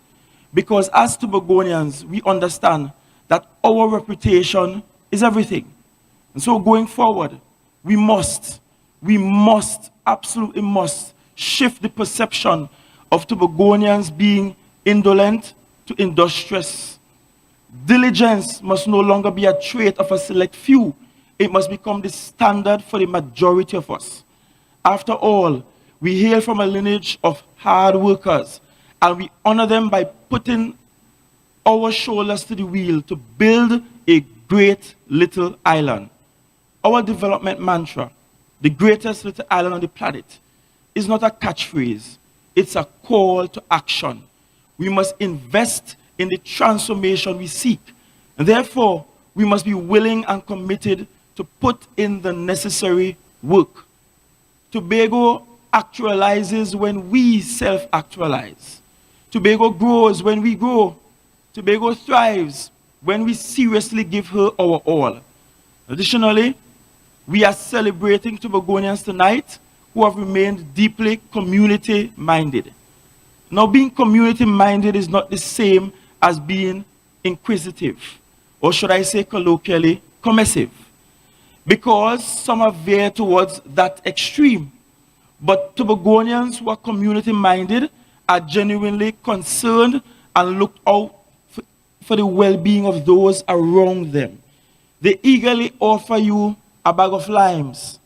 because as Tobagonians, we understand that our reputation is everything. And so going forward, we must, absolutely must shift the perception of Tobagonians being indolent to industrious. Diligence must no longer be a trait of a select few. It must become the standard for the majority of us. After all, we hail from a lineage of hard workers, and we honor them by putting our shoulders to the wheel to build a great little island. Our development mantra the greatest little island on the planet, is not a catchphrase. It's a call to action. We must invest in the transformation we seek. And therefore, we must be willing and committed to put in the necessary work. Tobago actualizes when we self-actualize. Tobago grows when we grow. Tobago thrives when we seriously give her our all. Additionally, we are celebrating Tobagonians tonight who have remained deeply community-minded. Now, being community-minded is not the same as being inquisitive, or should I say colloquially, commissive, because some are veered towards that extreme. But Tobagonians who are community-minded are genuinely concerned and look out for the well-being of those around them. They eagerly offer you a bag of limes.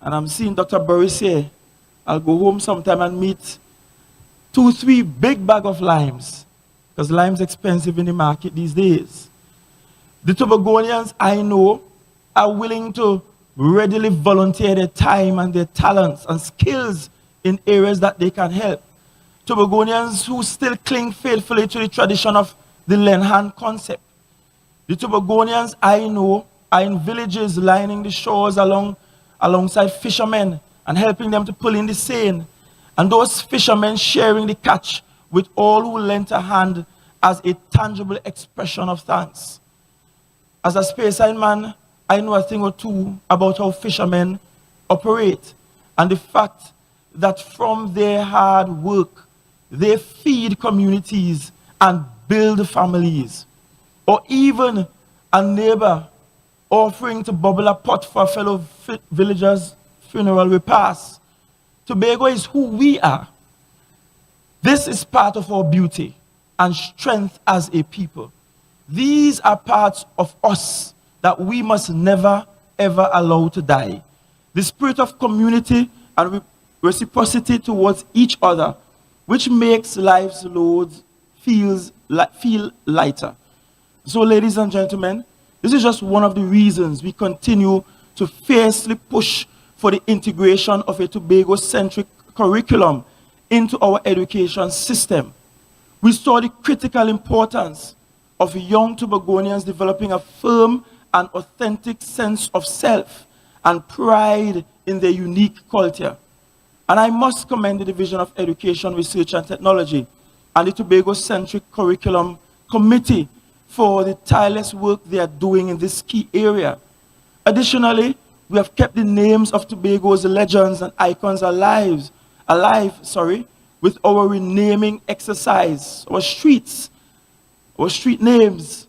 And I'm seeing Dr. Burris here. I'll go home sometime and meet 2-3 big bag of limes, because lime's expensive in the market these days. The Tobagonians I know are willing to readily volunteer their time and their talents and skills in areas that they can help. Tobagonians who still cling faithfully to the tradition of the lend hand concept. The Tobagonians I know are in villages lining the shores alongside fishermen and helping them to pull in the seine. And those fishermen sharing the catch with all who lent a hand as a tangible expression of thanks. As a speyside man, I know a thing or two about how fishermen operate and the fact that from their hard work, they feed communities and build families. Or even a neighbor offering to bubble a pot for a fellow villager's funeral repast. Tobago is who we are. This is part of our beauty and strength as a people. These are parts of us that we must never, ever allow to die. The spirit of community and reciprocity towards each other, which makes life's loads feel lighter. So, ladies and gentlemen, this is just one of the reasons we continue to fiercely push for the integration of a Tobago-centric curriculum into our education system. We saw the critical importance of young Tobagonians developing a firm and authentic sense of self and pride in their unique culture. And I must commend the Division of Education, Research and Technology and the Tobago-centric curriculum committee for the tireless work they are doing in this key area. Additionally, we have kept the names of Tobago's legends and icons alive, with our renaming exercise. Our street names,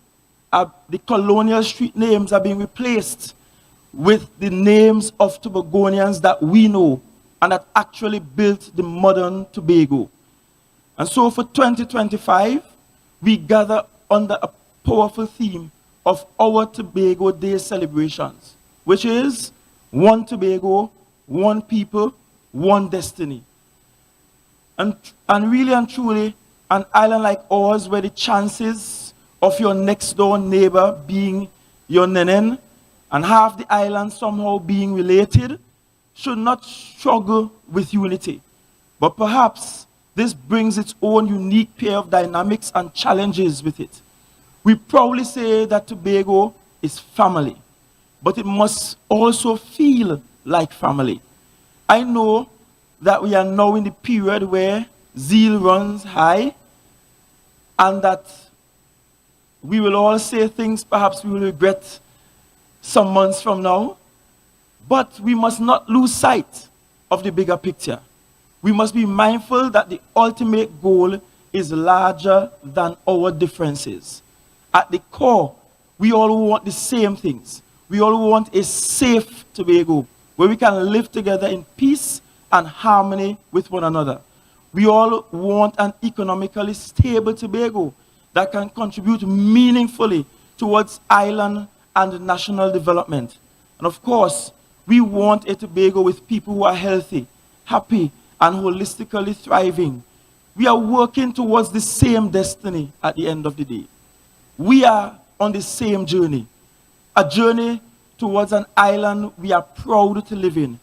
the colonial street names are being replaced with the names of Tobagonians that we know and that actually built the modern Tobago. And so for 2025, we gather under a powerful theme of our Tobago Day celebrations, which is one Tobago, one people, one destiny. And really and truly, an island like ours where the chances of your next door neighbor being your nenen and half the island somehow being related should not struggle with unity. But perhaps this brings its own unique pair of dynamics and challenges with it. We proudly say that Tobago is family, but it must also feel like family. I know that we are now in the period where zeal runs high and that we will all say things perhaps we will regret some months from now, but we must not lose sight of the bigger picture. We must be mindful that the ultimate goal is larger than our differences. At the core, we all want the same things. We all want a safe Tobago where we can live together in peace and harmony with one another. We all want an economically stable Tobago that can contribute meaningfully towards island and national development. And of course, we want a Tobago with people who are healthy, happy, and holistically thriving. We are working towards the same destiny at the end of the day. We are on the same journey, a journey towards an island we are proud to live in,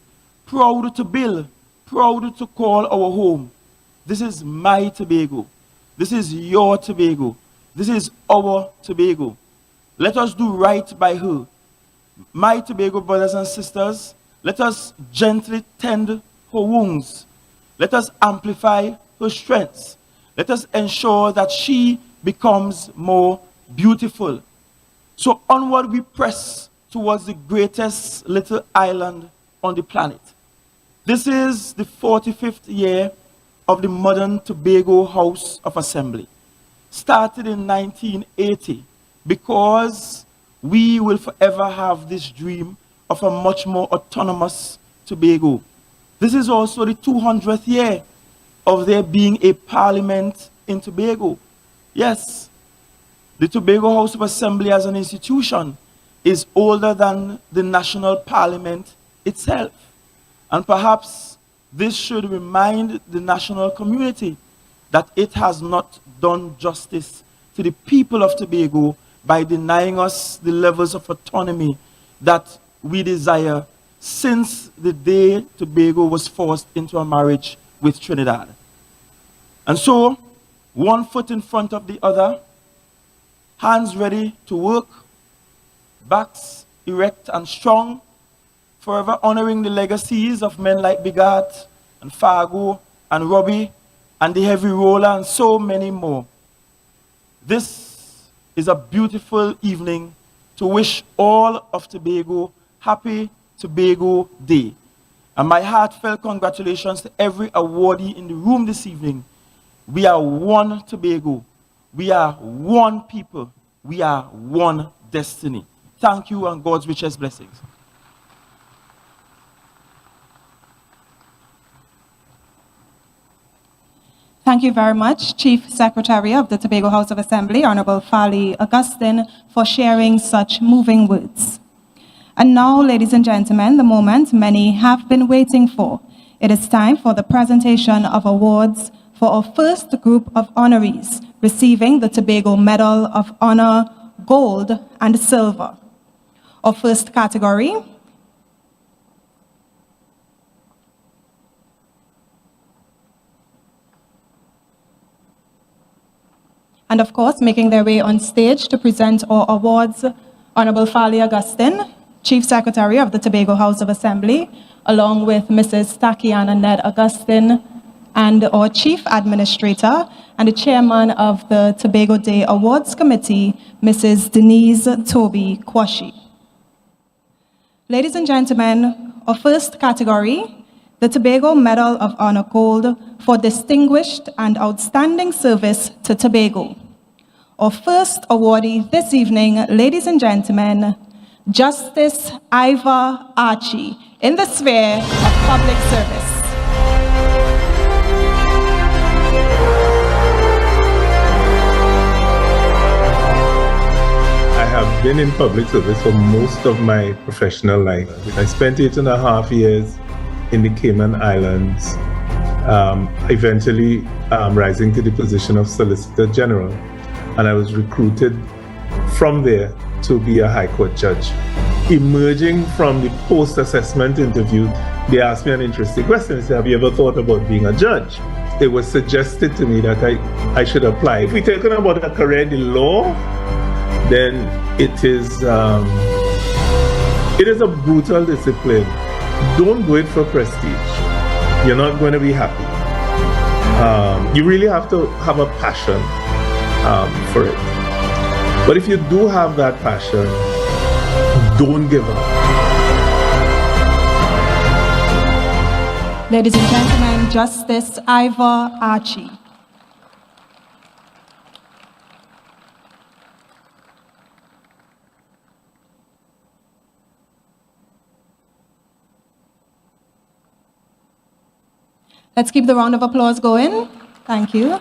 proud to build, proud to call our home. This is my Tobago. This is your Tobago. This is our Tobago. Let us do right by her. My Tobago brothers and sisters, let us gently tend her wounds. Let us amplify her strengths. Let us ensure that she becomes more beautiful. So onward we press towards the greatest little island on the planet. This is the 45th year of the modern Tobago House of Assembly. Started in 1980 because we will forever have this dream of a much more autonomous Tobago. This is also the 200th year of there being a parliament in Tobago. Yes, the Tobago House of Assembly as an institution is older than the national parliament itself. And perhaps this should remind the national community that it has not done justice to the people of Tobago by denying us the levels of autonomy that we desire since the day Tobago was forced into a marriage with Trinidad. And so, one foot in front of the other, hands ready to work, backs erect and strong, forever honoring the legacies of men like Bigat and Fargo and Robbie and the Heavy Roller and so many more. This is a beautiful evening to wish all of Tobago happy Tobago Day. And my heartfelt congratulations to every awardee in the room this evening. We are one Tobago. We are one people. We are one destiny. Thank you and God's richest blessings. Thank you very much, Chief Secretary of the Tobago House of Assembly, Honorable Fali Augustine, for sharing such moving words. And now, ladies and gentlemen, the moment many have been waiting for. It is time for the presentation of awards for our first group of honorees receiving the Tobago Medal of Honor, Gold and Silver. Our first category, and of course, making their way on stage to present our awards, Honorable Fali Augustine, Chief Secretary of the Tobago House of Assembly, along with Mrs. Takiana Ned Augustine, and our Chief Administrator and the Chairman of the Tobago Day Awards Committee, Mrs. Denise Toby Kwashi. Ladies and gentlemen, our first category, the Tobago Medal of Honor Gold for distinguished and outstanding service to Tobago. Our first awardee this evening, ladies and gentlemen, Justice Iva Archie, in the sphere of public service. I have been in public service for most of my professional life. I spent 8.5 years in the Cayman Islands, eventually rising to the position of Solicitor General. And I was recruited from there to be a High Court judge. Emerging from the post-assessment interview, they asked me an interesting question. They said, have you ever thought about being a judge? It was suggested to me that I should apply. If we're talking about a career in the law, then it is a brutal discipline. Don't do it for prestige. You're not going to be happy. You really have to have a passion for it. But if you do have that passion, don't give up. Ladies and gentlemen, Justice Iva Archie. Let's keep the round of applause going. Thank you.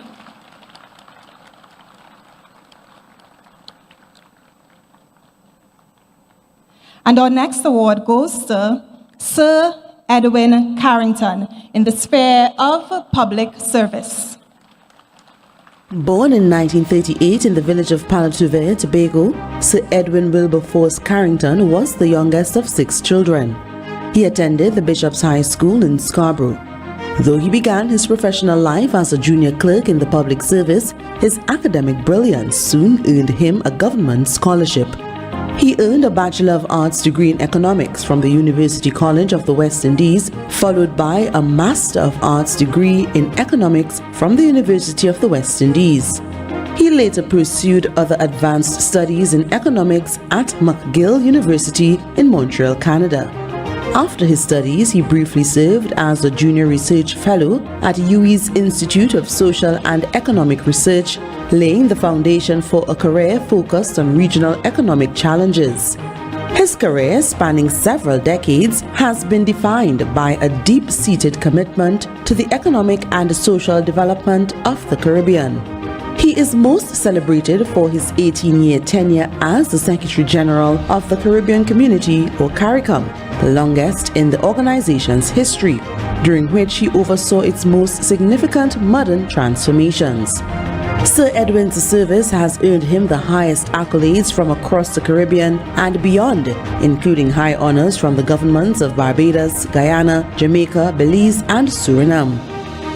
And our next award goes to Sir Edwin Carrington in the sphere of public service. Born in 1938 in the village of Palatuve, Tobago, Sir Edwin Wilberforce Carrington was the youngest of 6 children. He attended the Bishop's High School in Scarborough. Though he began his professional life as a junior clerk in the public service, his academic brilliance soon earned him a government scholarship. He earned a Bachelor of Arts degree in economics from the University College of the West Indies, followed by a Master of Arts degree in economics from the University of the West Indies. He later pursued other advanced studies in economics at McGill University in Montreal, Canada. After his studies, he briefly served as a junior research fellow at UWI's Institute of Social and Economic Research, laying the foundation for a career focused on regional economic challenges. His career, spanning several decades, has been defined by a deep-seated commitment to the economic and social development of the Caribbean. He is most celebrated for his 18-year tenure as the Secretary General of the Caribbean Community, or CARICOM, the longest in the organization's history, during which he oversaw its most significant modern transformations. Sir Edwin's service has earned him the highest accolades from across the Caribbean and beyond, including high honors from the governments of Barbados, Guyana, Jamaica, Belize, and Suriname.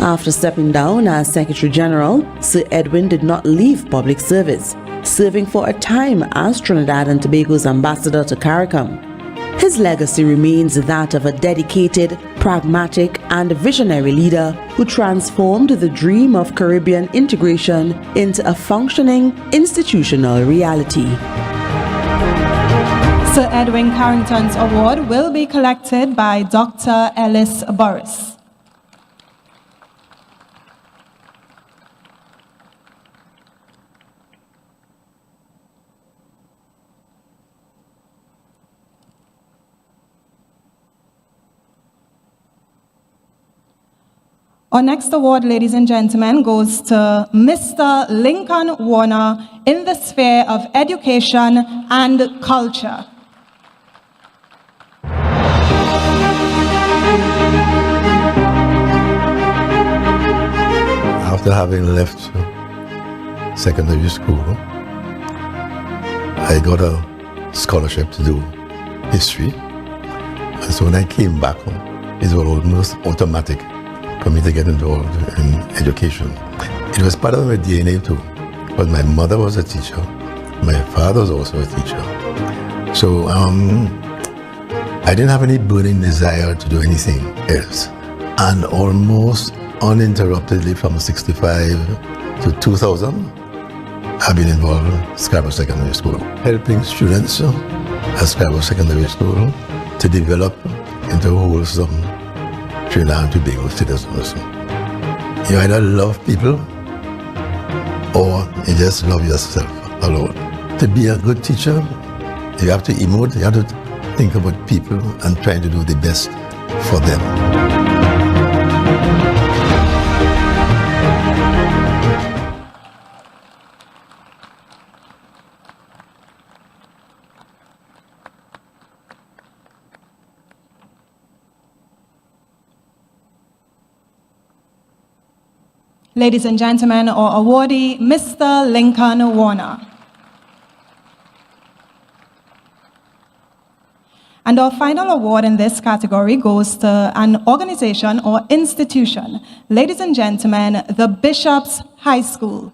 After stepping down as Secretary General, Sir Edwin did not leave public service, serving for a time as Trinidad and Tobago's ambassador to CARICOM. His legacy remains that of a dedicated, pragmatic, and visionary leader who transformed the dream of Caribbean integration into a functioning institutional reality. Sir Edwin Carrington's award will be collected by Dr. Ellis Burris. Our next award, ladies and gentlemen, goes to Mr. Lincoln Warner in the sphere of education and culture. After having left secondary school, I got a scholarship to do history. And so when I came back home, it was almost automatic for me to get involved in education. It was part of my DNA too, but my mother was a teacher, my father was also a teacher. So I didn't have any burning desire to do anything else. And almost uninterruptedly from 65 to 2000, I've been involved in Scarborough Secondary School, helping students at Scarborough Secondary School to develop into wholesome Trinidad and Tobago citizens. You either love people or you just love yourself alone. To be a good teacher, you have to emote, you have to think about people and try to do the best for them. Ladies and gentlemen, our awardee, Mr. Lincoln Warner. And our final award in this category goes to an organization or institution. Ladies and gentlemen, the Bishop's High School.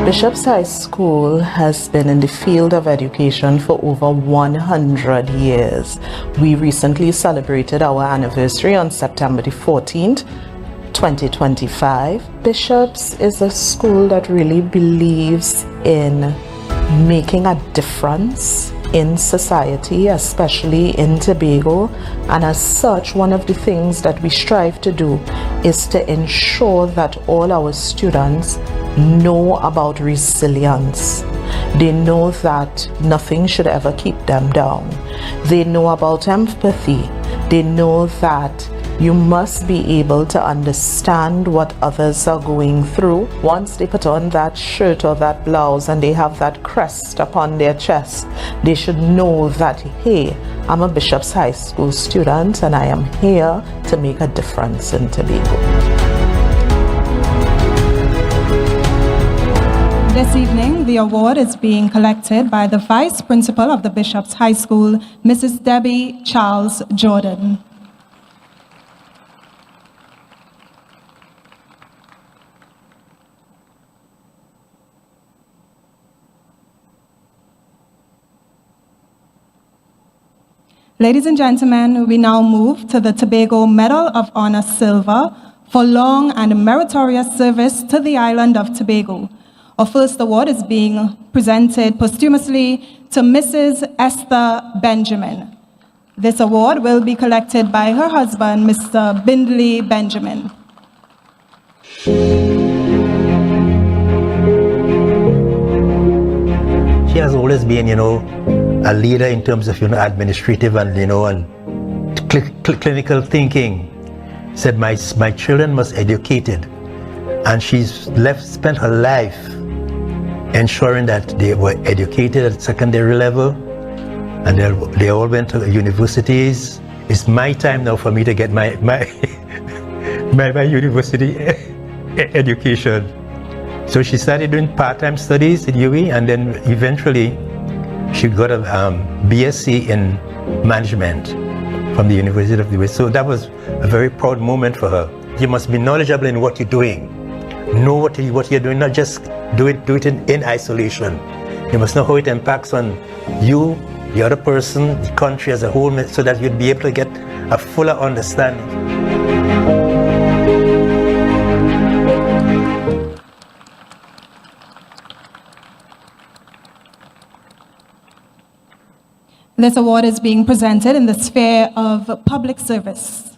Bishop's High School has been in the field of education for over 100 years. We recently celebrated our anniversary on September the 14th, 2025. Bishop's is a school that really believes in making a difference in society, especially in Tobago, and as such, one of the things that we strive to do is to ensure that all our students know about resilience. They know that nothing should ever keep them down. They know about empathy. They know that you must be able to understand what others are going through. Once they put on that shirt or that blouse and they have that crest upon their chest, they should know that, hey, I'm a Bishop's High School student, and I am here to make a difference in Tobago. This evening, the award is being collected by the Vice Principal of the Bishop's High School, Mrs. Debbie Charles Jordan. Ladies and gentlemen, we now move to the Tobago Medal of Honor Silver for long and meritorious service to the island of Tobago. Our first award is being presented posthumously to Mrs. Esther Benjamin. This award will be collected by her husband, Mr. Bindley Benjamin. She has always been, a leader in terms of, administrative and, and clinical thinking. Said my children must be educated, and she's spent her life ensuring that they were educated at secondary level, and they all went to universities. It's my time now for me to get my university education. So she started doing part-time studies at UE, and then eventually she got a BSc in management from the University of the West. So that was a very proud moment for her. You must be knowledgeable in what you're doing. Know what you're doing, not just do it in isolation. You must know how it impacts on you, the other person, the country as a whole, so that you'd be able to get a fuller understanding. This award is being presented in the sphere of public service.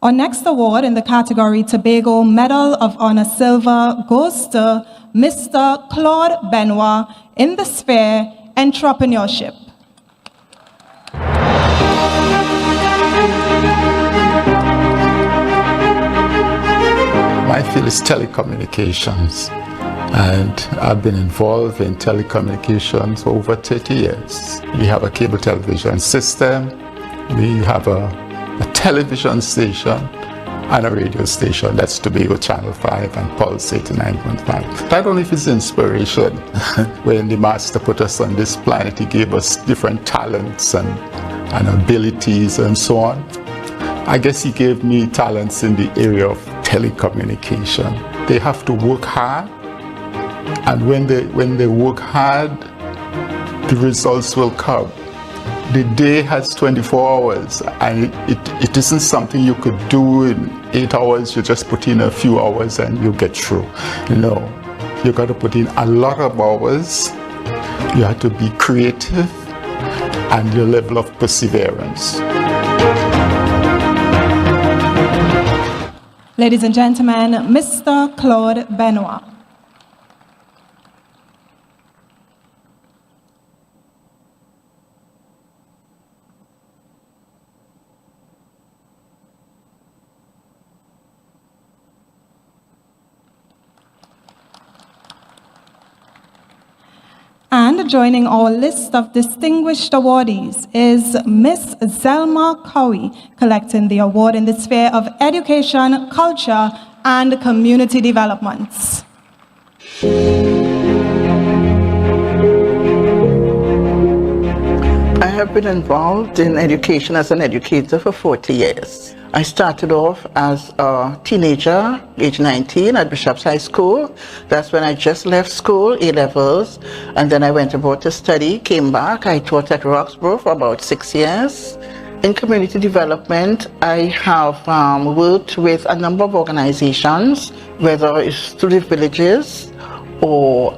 Our next award in the category Tobago Medal of Honor Silver goes to Mr. Claude Benoit in the sphere entrepreneurship. My field is telecommunications, and I've been involved in telecommunications for over 30 years. We have a cable television system, we have a television station and a radio station. That's Tobago Channel 5 and Pulse 89.5. I don't know if it's inspiration. When the Master put us on this planet, he gave us different talents and abilities and so on. I guess he gave me talents in the area of telecommunication. They have to work hard, and when they work hard, the results will come. The day has 24 hours, and it isn't something you could do in 8 hours. You just put in a few hours and you get through. No, you got to put in a lot of hours. You have to be creative, and your level of perseverance. Ladies and gentlemen, Mr. Claude Benoit. And joining our list of distinguished awardees is Miss Zelma Cowie, collecting the award in the sphere of education, culture, and community development. I have been involved in education as an educator for 40 years. I started off as a teenager, age 19, at Bishop's High School. That's when I just left school, A-levels, and then I went abroad to study, came back. I taught at Roxborough for about 6 years. In community development, I have worked with a number of organizations, whether it's through the villages or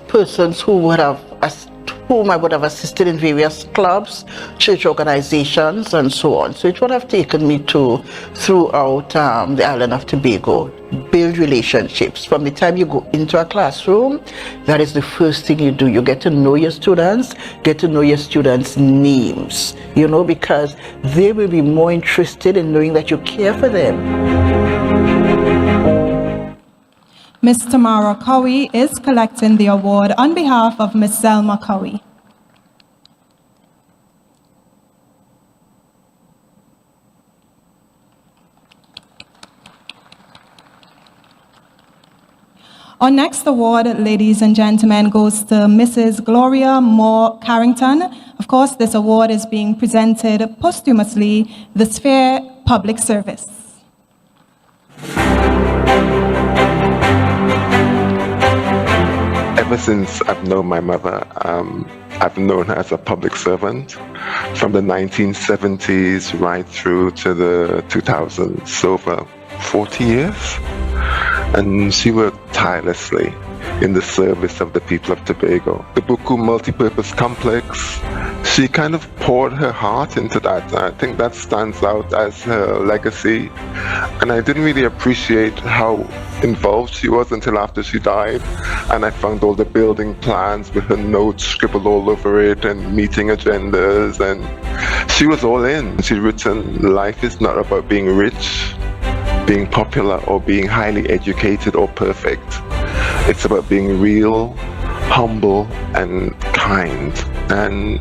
persons whom I would have assisted in various clubs, church organizations, and so on. So it would have taken me throughout the island of Tobago, build relationships. From the time you go into a classroom, that is the first thing you do. You get to know your students, get to know your students' names, because they will be more interested in knowing that you care for them. Ms. Tamara Cowie is collecting the award on behalf of Ms. Selma Cowie. Our next award, ladies and gentlemen, goes to Mrs. Gloria Moore Carrington. Of course, this award is being presented posthumously, the Sphere Public Service. Ever since I've known my mother, I've known her as a public servant from the 1970s right through to the 2000s, so over 40 years. And she worked tirelessly in the service of the people of Tobago. The Buku Multipurpose Complex, she kind of poured her heart into that. I think that stands out as her legacy. And I didn't really appreciate how involved she was until after she died. And I found all the building plans with her notes scribbled all over it and meeting agendas. And she was all in. She'd written, life is not about being rich, being popular, or being highly educated or perfect. It's about being real, humble, and kind. And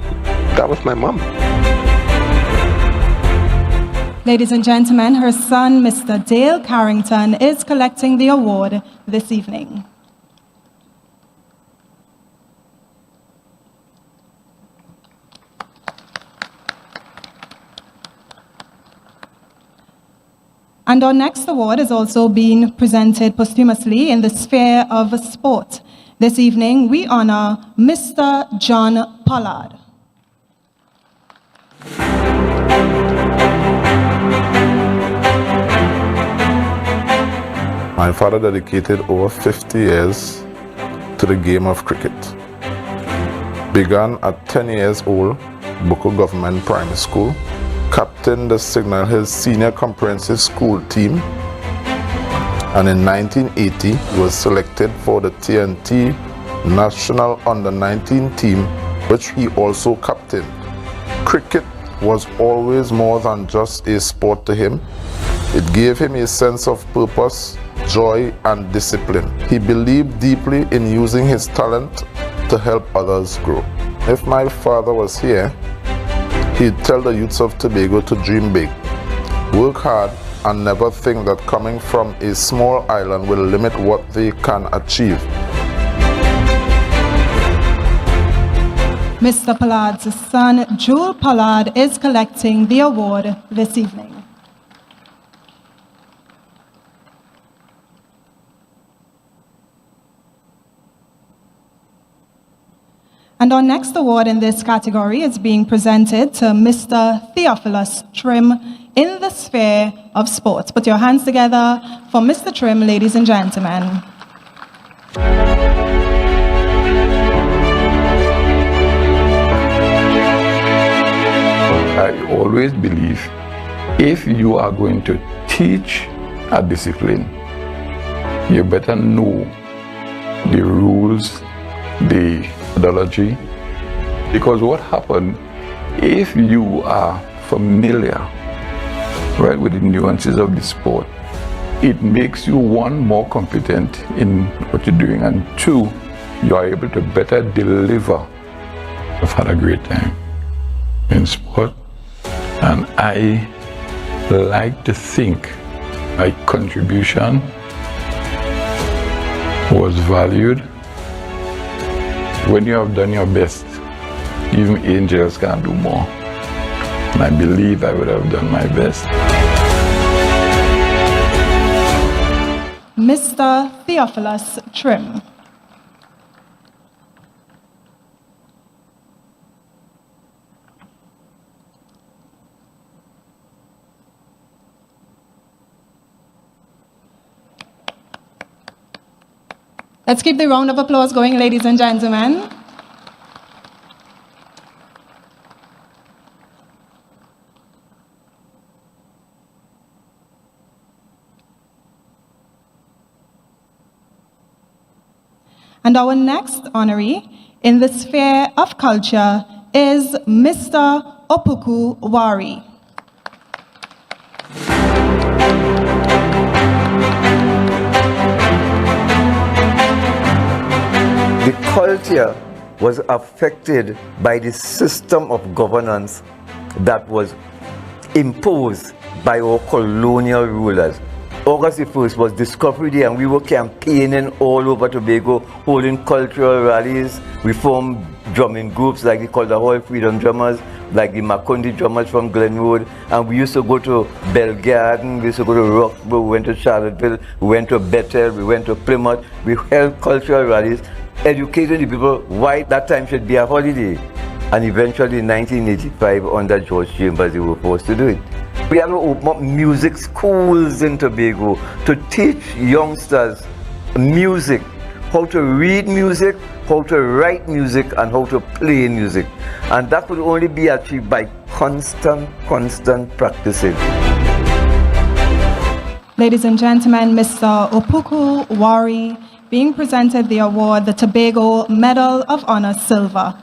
that was my mom. Ladies and gentlemen, her son, Mr. Dale Carrington, is collecting the award this evening. And our next award is also being presented posthumously in the sphere of sport. This evening, we honor Mr. John Pollard. My father dedicated over 50 years to the game of cricket. Began at 10 years old, Buku Government Primary School, captained the Signal Hills Senior Comprehensive School team, and in 1980 he was selected for the TNT National Under-19 team, which he also captained. Cricket was always more than just a sport to him. It gave him a sense of purpose, joy, and discipline. He believed deeply in using his talent to help others grow. If my father was here, he'd tell the youths of Tobago to dream big, work hard, and never think that coming from a small island will limit what they can achieve. Mr. Pollard's son, Joel Pollard, is collecting the award this evening. And our next award in this category is being presented to Mr. Theophilus Trim in the sphere of sports. Put your hands together for Mr. Trim, ladies and gentlemen. I always believe if you are going to teach a discipline, you better know the rules, the methodology, because what happens if you are familiar, right, with the nuances of the sport, it makes you, one, more competent in what you're doing, and two, you are able to better deliver. I've had a great time in sport, and I like to think my contribution was valued. When you have done your best, even angels can do more. And I believe I would have done my best. Mr. Theophilus Trim. Let's keep the round of applause going, ladies and gentlemen. And our next honoree in the sphere of culture is Mr. Opuku Wari. The culture was affected by the system of governance that was imposed by our colonial rulers. August the 1st was Discovery Day, and we were campaigning all over Tobago, holding cultural rallies. We formed drumming groups like we called the Hall Freedom Drummers, like the Macondi Drummers from Glenwood, and we used to go to Belgarden, we used to go to Roxborough, we went to Charlottesville, we went to Bethel, we went to Plymouth. We held cultural rallies, educating the people why that time should be a holiday. And eventually in 1985, under George Chambers, they were forced to do it. We had to open up music schools in Tobago to teach youngsters music, how to read music, how to write music, and how to play music. And that could only be achieved by constant practicing. Ladies and gentlemen, Mr. Opuku Wari being presented the award, the Tobago Medal of Honor Silver.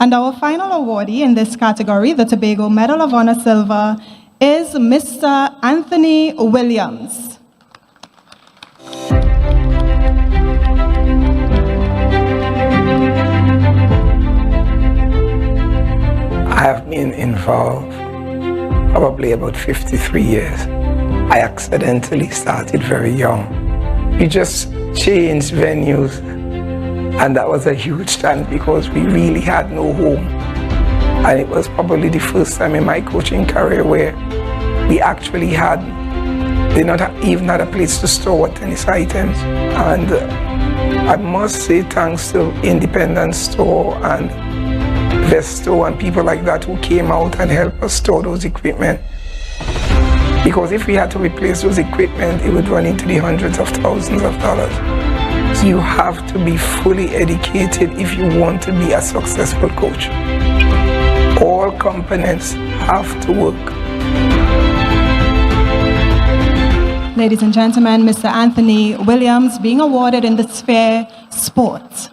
And our final awardee in this category, the Tobago Medal of Honor Silver, is Mr. Anthony Williams. I have been involved probably about 53 years. I accidentally started very young. We just changed venues, and that was a huge challenge because we really had no home. And it was probably the first time in my coaching career where we actually did not even have a place to store our tennis items. And I must say thanks to Independent Store and Vesto and people like that who came out and helped us store those equipment. Because if we had to replace those equipment, it would run into the hundreds of thousands of dollars. You have to be fully educated if you want to be a successful coach. All components have to work. Ladies and gentlemen, Mr. Anthony Williams being awarded in the sphere sport.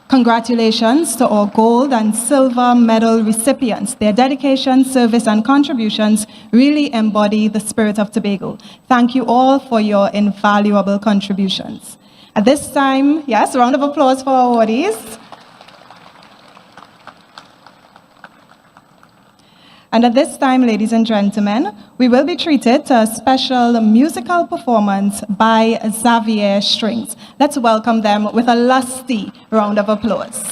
Congratulations to all gold and silver medal recipients. Their dedication, service, and contributions really embody the spirit of Tobago. Thank you all for your invaluable contributions. At this time, yes, a round of applause for our awardees. And at this time, ladies and gentlemen, we will be treated to a special musical performance by Xavier Strings. Let's welcome them with a lusty round of applause.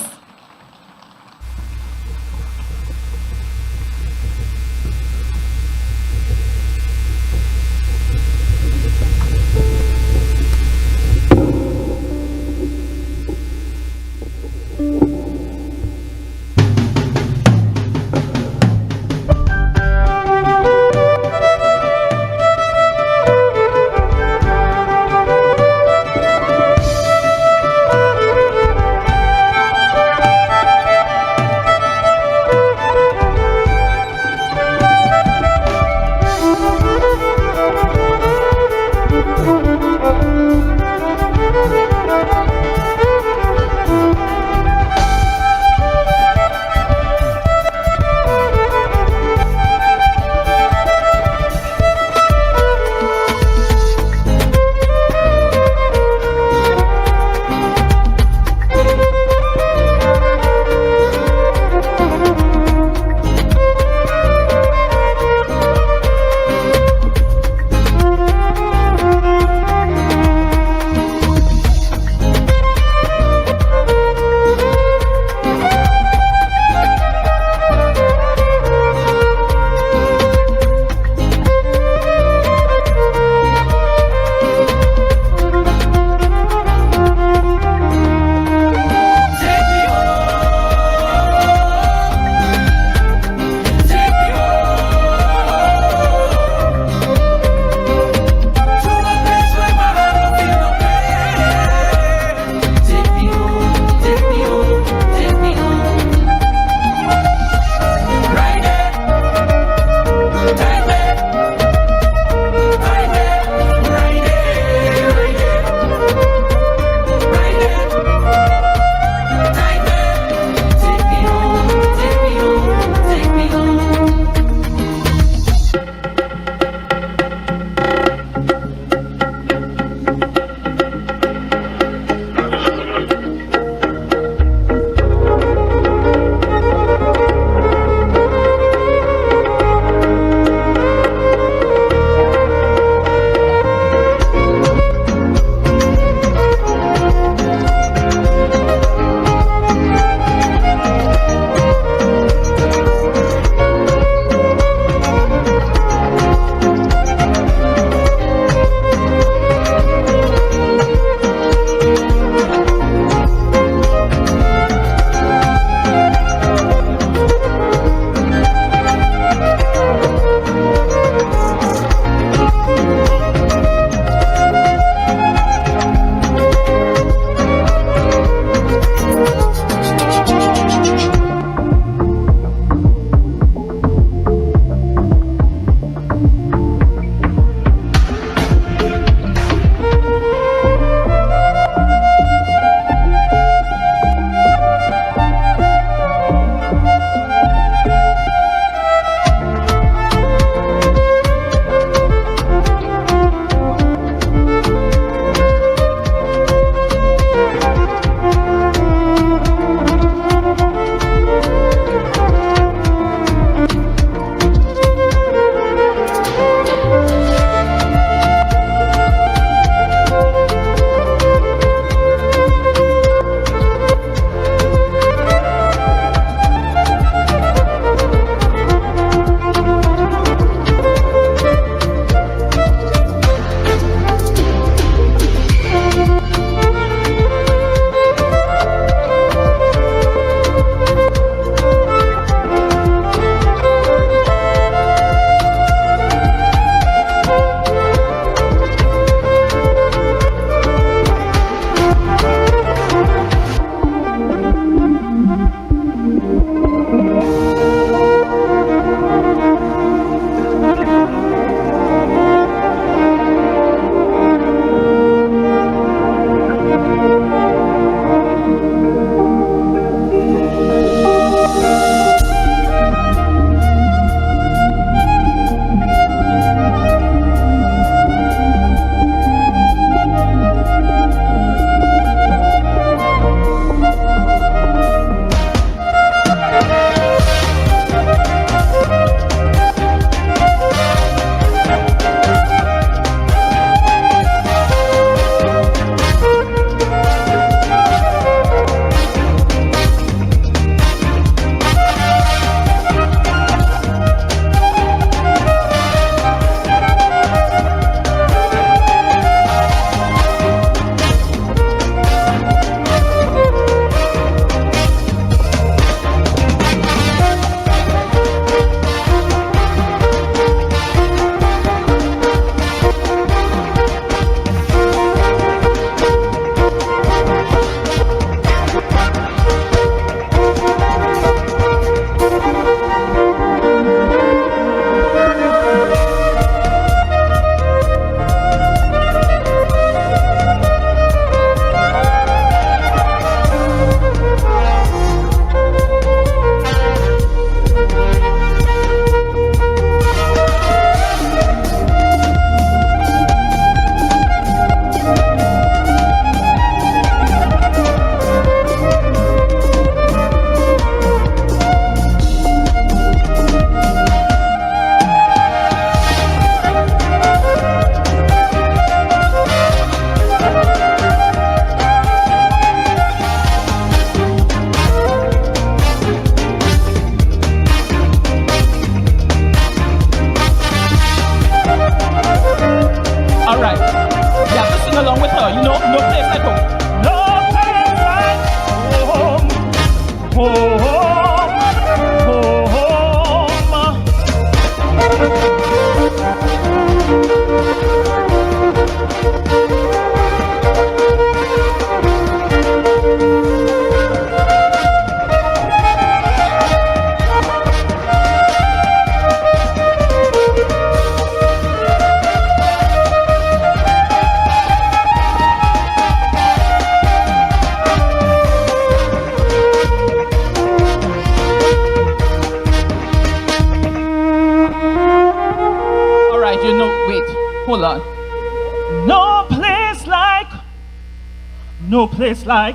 No place like,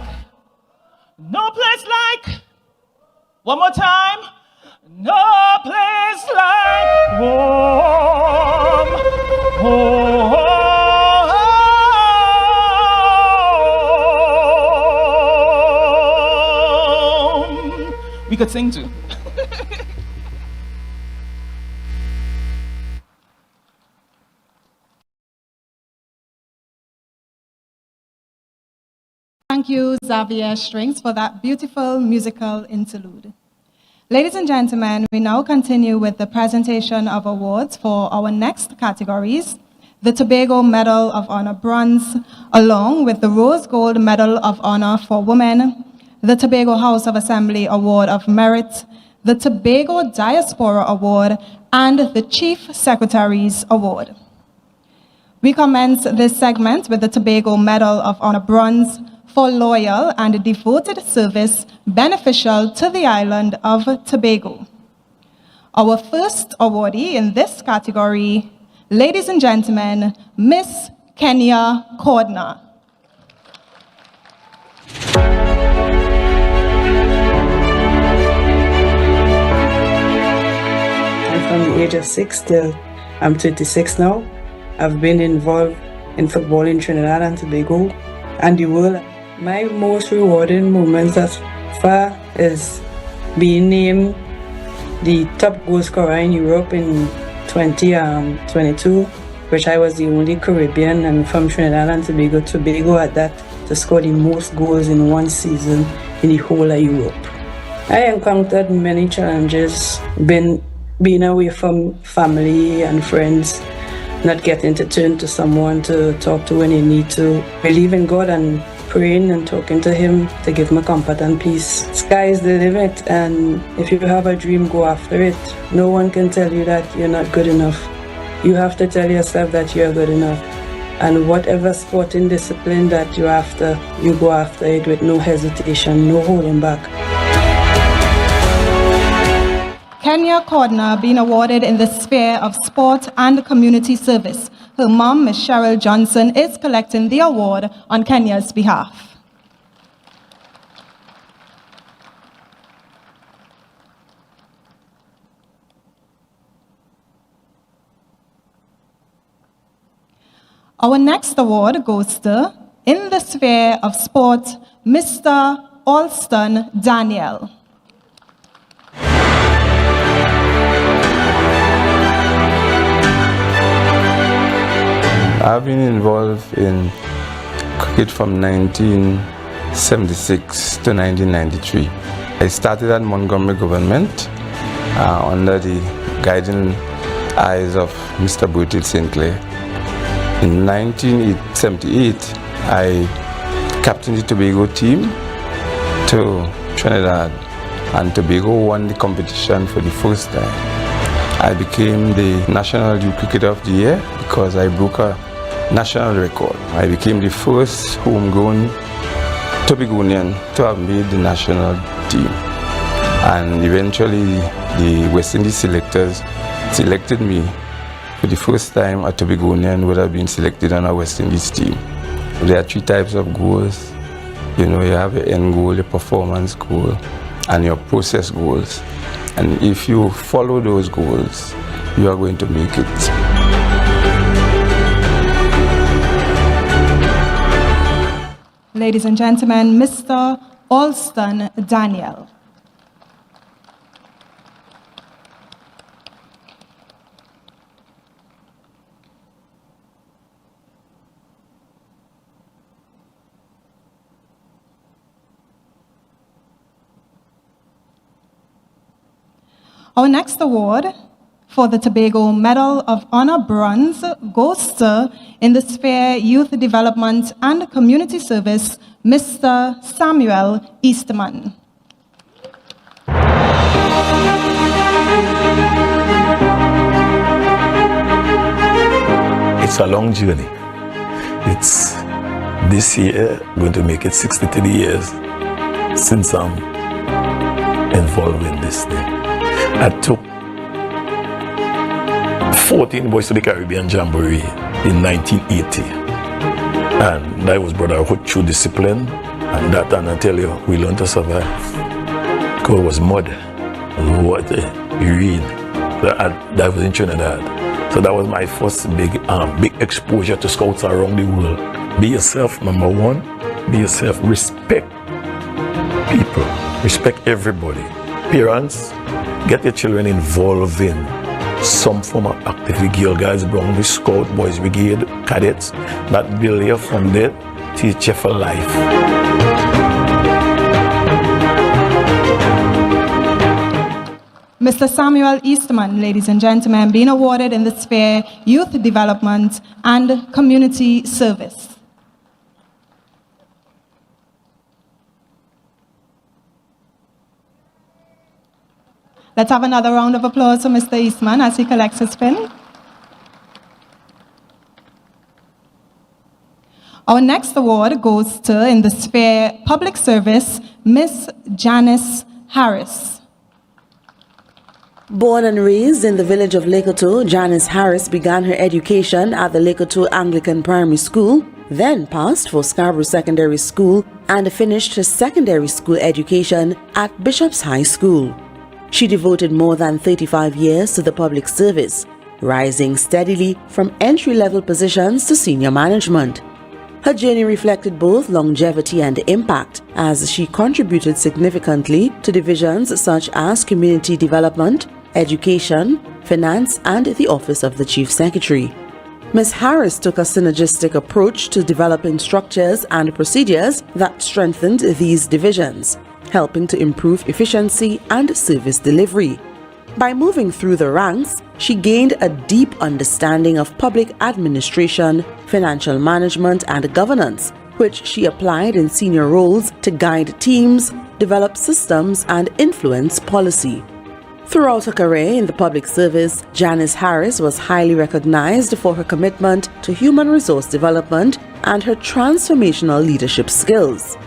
one more time. No place like home, home. We could sing too. Thank you, Xavier Strings, for that beautiful musical interlude. Ladies and gentlemen, we now continue with the presentation of awards for our next categories: the Tobago Medal of Honor Bronze, along with the Rose Gold Medal of Honor for Women, the Tobago House of Assembly Award of Merit, the Tobago Diaspora Award, and the Chief Secretary's Award. We commence this segment with the Tobago Medal of Honor Bronze for loyal and devoted service beneficial to the island of Tobago. Our first awardee in this category, ladies and gentlemen, Miss Kenya Cordner. I'm from the age of 6 till I'm 26 now. I've been involved in football in Trinidad and Tobago and the world. My most rewarding moments thus far is being named the top goal scorer in Europe in 2022, which I was the only Caribbean and from Trinidad and Tobago at that to score the most goals in one season in the whole of Europe. I encountered many challenges, being away from family and friends, not getting to turn to someone to talk to when you need to, believe in God and praying and talking to Him to give me comfort and peace. Sky is the limit, and if you have a dream, go after it. No one can tell you that you're not good enough. You have to tell yourself that you're good enough. And whatever sporting discipline that you're after, you go after it with no hesitation, no holding back. Kenya Cordner being awarded in the sphere of sport and community service. Her mom, Ms. Cheryl Johnson, is collecting the award on Kenya's behalf. Our next award goes to, in the sphere of sport, Mr. Alston Daniel. I've been involved in cricket from 1976 to 1993. I started at Montgomery Government under the guiding eyes of Mr. Bertil Sinclair. In 1978, I captained the Tobago team to Trinidad, and Tobago won the competition for the first time. I became the National Youth Cricketer of the Year because I broke a national record. I became the first homegrown Tobagonian to have made the national team. And eventually the West Indies selectors selected me for the first time. A Tobagonian would have been selected on a West Indies team. There are three types of goals. You know, you have your end goal, your performance goal, and your process goals. And if you follow those goals, you are going to make it. Ladies and gentlemen, Mr. Alston Daniel. Our next award for the Tobago Medal of Honor Bronze goes to, in the sphere Youth Development and Community Service, Mr. Samuel Eastman. It's a long journey. It's this year going to make it 63 years since I'm involved in this thing. I took 14 Boys to the Caribbean Jamboree in 1980. And I was brought up through discipline, and that, and I tell you, we learned to survive. Because it was mud, water, urine. That was in Trinidad. So that was my first big exposure to scouts around the world. Be yourself, number one. Be yourself. Respect people. Respect everybody. Parents, get your children involved in some form of activity. Girl Guides, Brown, Scout, Boys Brigade, Cadets. That build you from there, teach you for life. Mr. Samuel Eastman, ladies and gentlemen, being awarded in the sphere Youth Development and Community Service. Let's have another round of applause for Mr. Eastman as he collects his pin. Our next award goes to, in the sphere Public Service, Miss Janice Harris. Born and raised in the village of Lekoto, Janice Harris began her education at the Lekoto Anglican Primary School, then passed for Scarborough Secondary School and finished her secondary school education at Bishop's High School. She devoted more than 35 years to the public service, rising steadily from entry-level positions to senior management. Her journey reflected both longevity and impact, as she contributed significantly to divisions such as community development, education, finance, and the Office of the Chief Secretary. Ms. Harris took a synergistic approach to developing structures and procedures that strengthened these divisions, helping to improve efficiency and service delivery. By moving through the ranks, she gained a deep understanding of public administration, financial management, and governance, which she applied in senior roles to guide teams, develop systems, and influence policy. Throughout her career in the public service, Janice Harris was highly recognized for her commitment to human resource development and her transformational leadership skills.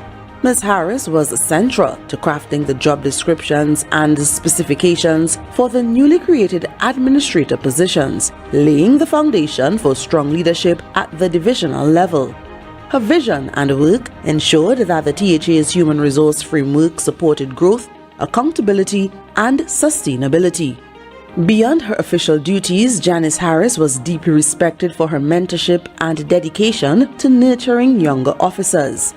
Ms. Harris was central to crafting the job descriptions and specifications for the newly created administrator positions, laying the foundation for strong leadership at the divisional level. Her vision and work ensured that the THA's human resource framework supported growth, accountability, and sustainability. Beyond her official duties, Janice Harris was deeply respected for her mentorship and dedication to nurturing younger officers.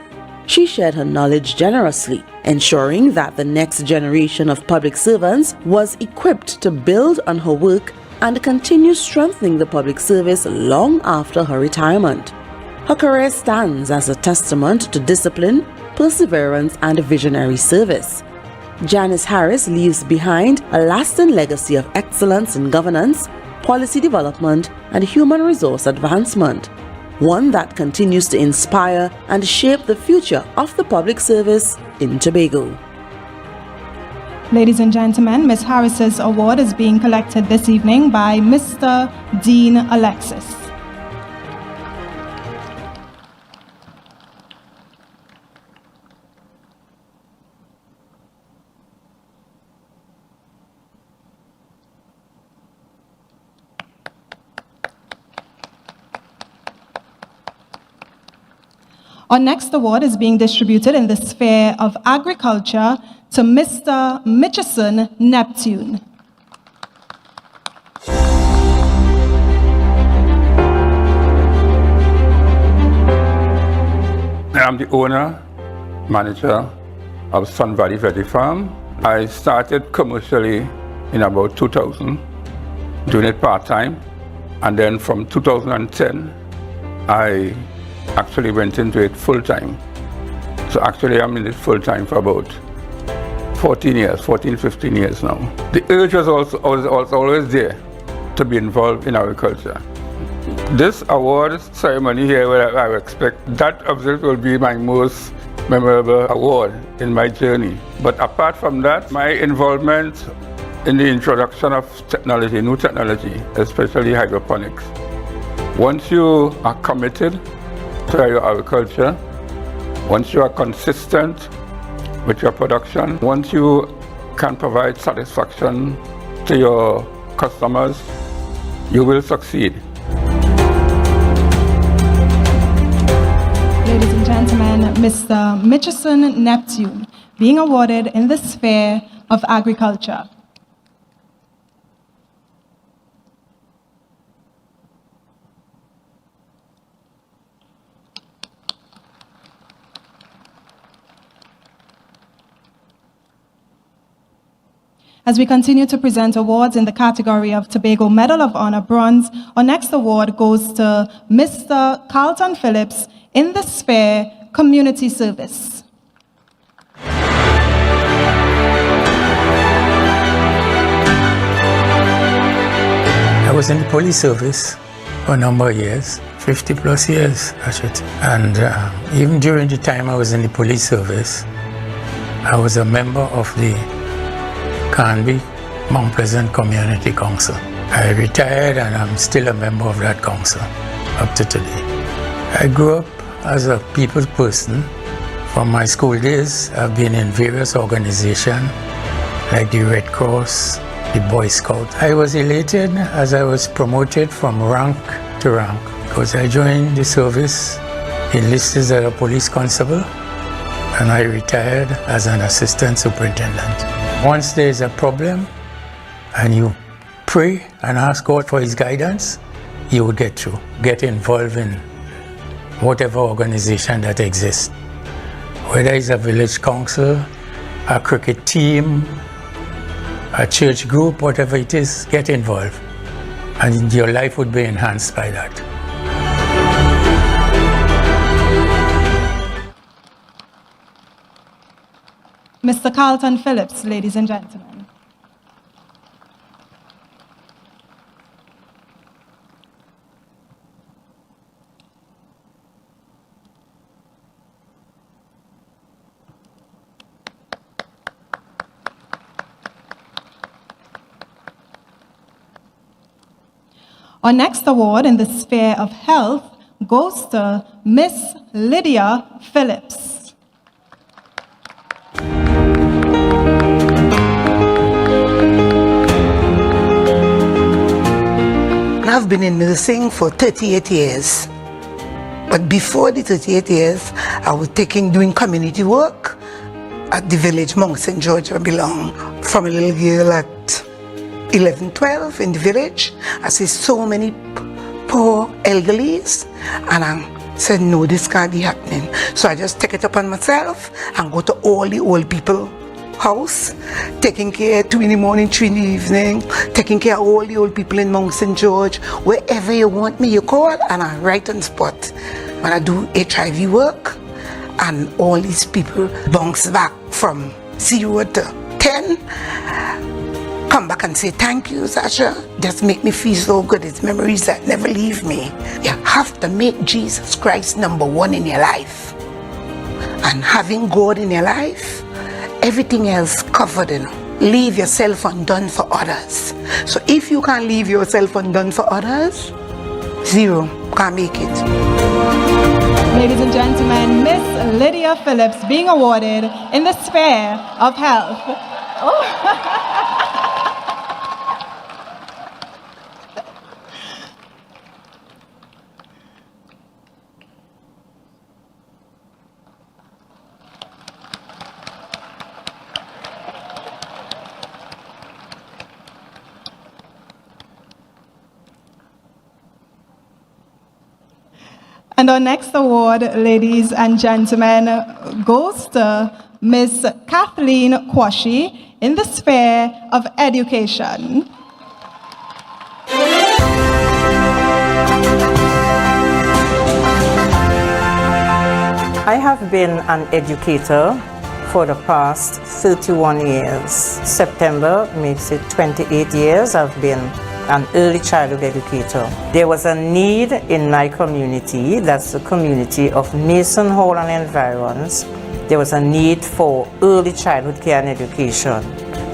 She shared her knowledge generously, ensuring that the next generation of public servants was equipped to build on her work and continue strengthening the public service long after her retirement. Her career stands as a testament to discipline, perseverance, and visionary service. Janice Harris leaves behind a lasting legacy of excellence in governance, policy development, and human resource advancement, one that continues to inspire and shape the future of the public service in Tobago. Ladies and gentlemen, Ms. Harris's award is being collected this evening by Mr. Dean Alexis. Our next award is being distributed in the sphere of agriculture to Mr. Mitchison Neptune. I am the owner, manager of Sun Valley Veggie Farm. I started commercially in about 2000, doing it part-time, and then from 2010, I actually went into it full-time. So actually I'm in it full-time for about 14 years, 15 years now. The urge was always there to be involved in agriculture. This award ceremony here, where I expect that of it will be my most memorable award in my journey. But apart from that, my involvement in the introduction of technology, new technology, especially hydroponics. Once you are committed to your agriculture, once you are consistent with your production, once you can provide satisfaction to your customers, you will succeed. Mr. Mitchison Neptune, being awarded in the sphere of agriculture. As we continue to present awards in the category of Tobago Medal of Honor Bronze, our next award goes to Mr. Carlton Phillips in the sphere Community Service. I was in the police service for a number of years, 50 plus years, actually. And even during the time I was in the police service, I was a member of the Canby Mount Pleasant Community Council. I retired and I'm still a member of that council up to today. I grew up as a people's person. From my school days, I've been in various organizations like the Red Cross, the Boy Scout. I was elated as I was promoted from rank to rank because I joined the service enlisted as a police constable and I retired as an assistant superintendent. Once there is a problem and you pray and ask God for His guidance, you will get through, get involved in whatever organization that exists. Whether it's a village council, a cricket team, a church group, whatever it is, get involved. And your life would be enhanced by that. Mr. Carlton Phillips, ladies and gentlemen. Our next award in the sphere of health goes to Miss Lydia Phillips. I've been in nursing for 38 years. But before the 38 years, I was doing community work at the village Mount St. George I belong. From a little girl at 11, 12 in the village, I see so many poor elderlies, and I said, no, this can't be happening. So I just take it upon myself and go to all the old people house, taking care 2 in the morning, 3 in the evening, taking care of all the old people in Mount St. George. Wherever you want me, you call, and I'm right on spot. When I do HIV work, and all these people bounce back from 0 to 10, come back and say, thank you, Sasha. Just make me feel so good. It's memories that never leave me. You have to make Jesus Christ number 1 in your life. And having God in your life, everything else covered, Leave yourself undone for others. So if you can't leave yourself undone for others, 0, can't make it. Ladies and gentlemen, Miss Lydia Phillips being awarded in the sphere of health. Oh. And our next award, ladies and gentlemen, goes to Miss Kathleen Kwashi in the sphere of education. I have been an educator for the past 31 years. September makes it 28 years I've been an early childhood educator. There was a need in my community, that's the community of Mason Hall and environs. There was a need for early childhood care and education.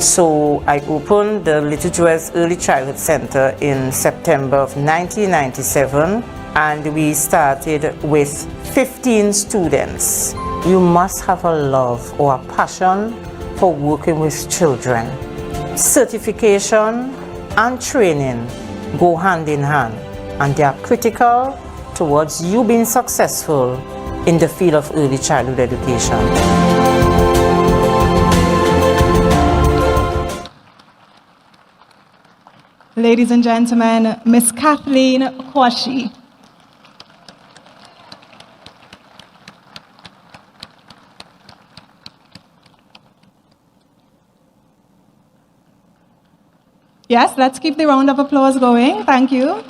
So I opened the Little Jewels Early Childhood Center in September of 1997, and we started with 15 students. You must have a love or a passion for working with children. Certification and training go hand in hand, and they are critical towards you being successful in the field of early childhood education. Ladies and gentlemen, Miss Kathleen Kwashi. Yes, let's keep the round of applause going. Thank you.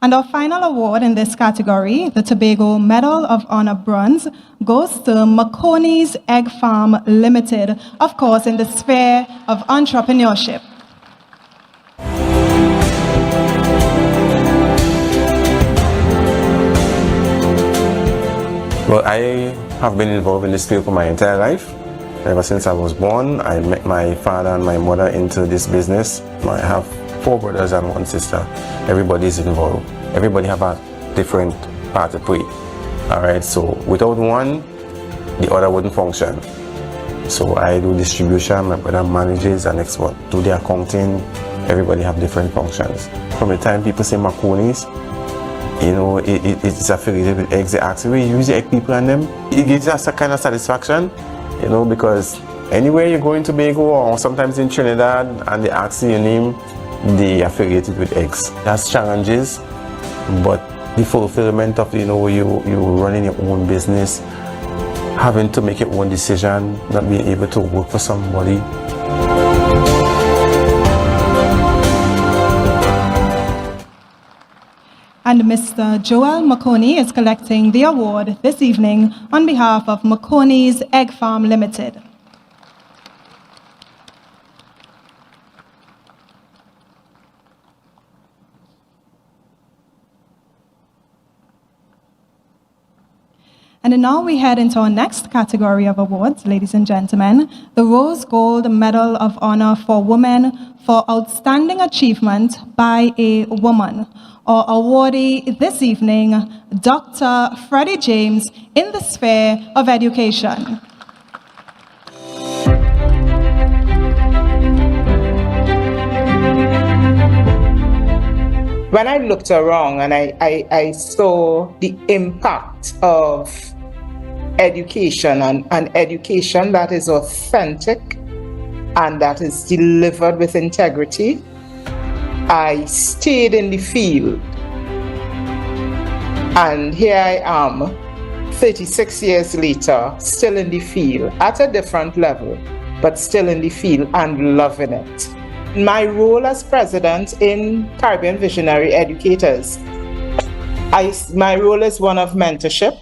And our final award in this category, the Tobago Medal of Honor Bronze, goes to Maconie's Egg Farm Limited, of course, in the sphere of entrepreneurship. Well, I have been involved in this field for my entire life. Ever since I was born, I met my father and my mother into this business. I have 4 brothers and 1 sister. Everybody is involved. Everybody have a different part to play. All right, so without one, the other wouldn't function. So I do distribution, my brother manages and export, do the accounting. Everybody have different functions. From the time people say Maconie's, you know, it's affiliated with eggs. They ask, we use the egg people and them. It gives us a kind of satisfaction, you know, because anywhere you go in Tobago or sometimes in Trinidad and they ask you your name, they affiliated with eggs. That's challenges, but the fulfillment of, you know, you running your own business, having to make your own decision, not being able to work for somebody. And Mr. Joel Maconie is collecting the award this evening on behalf of Maconie's Egg Farm Limited. And now we head into our next category of awards, ladies and gentlemen, the Rose Gold Medal of Honor for Women for Outstanding Achievement by a Woman. Our awardee this evening, Dr. Freddie James, in the sphere of education. When I looked around and I saw the impact of education and education that is authentic and that is delivered with integrity, I stayed in the field. And here I am, 36 years later, still in the field, at a different level, but still in the field and loving it. My role as president in Caribbean Visionary Educators, my role is one of mentorship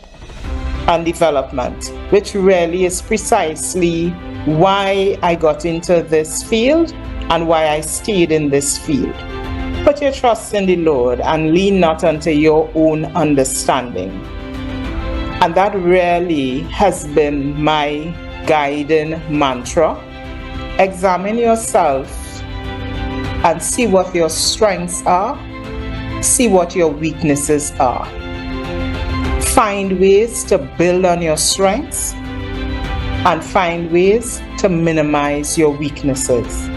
and development, which really is precisely why I got into this field and why I stayed in this field. Put your trust in the Lord and lean not unto your own understanding. And that really has been my guiding mantra. Examine yourself and see what your strengths are, see what your weaknesses are. Find ways to build on your strengths and find ways to minimize your weaknesses.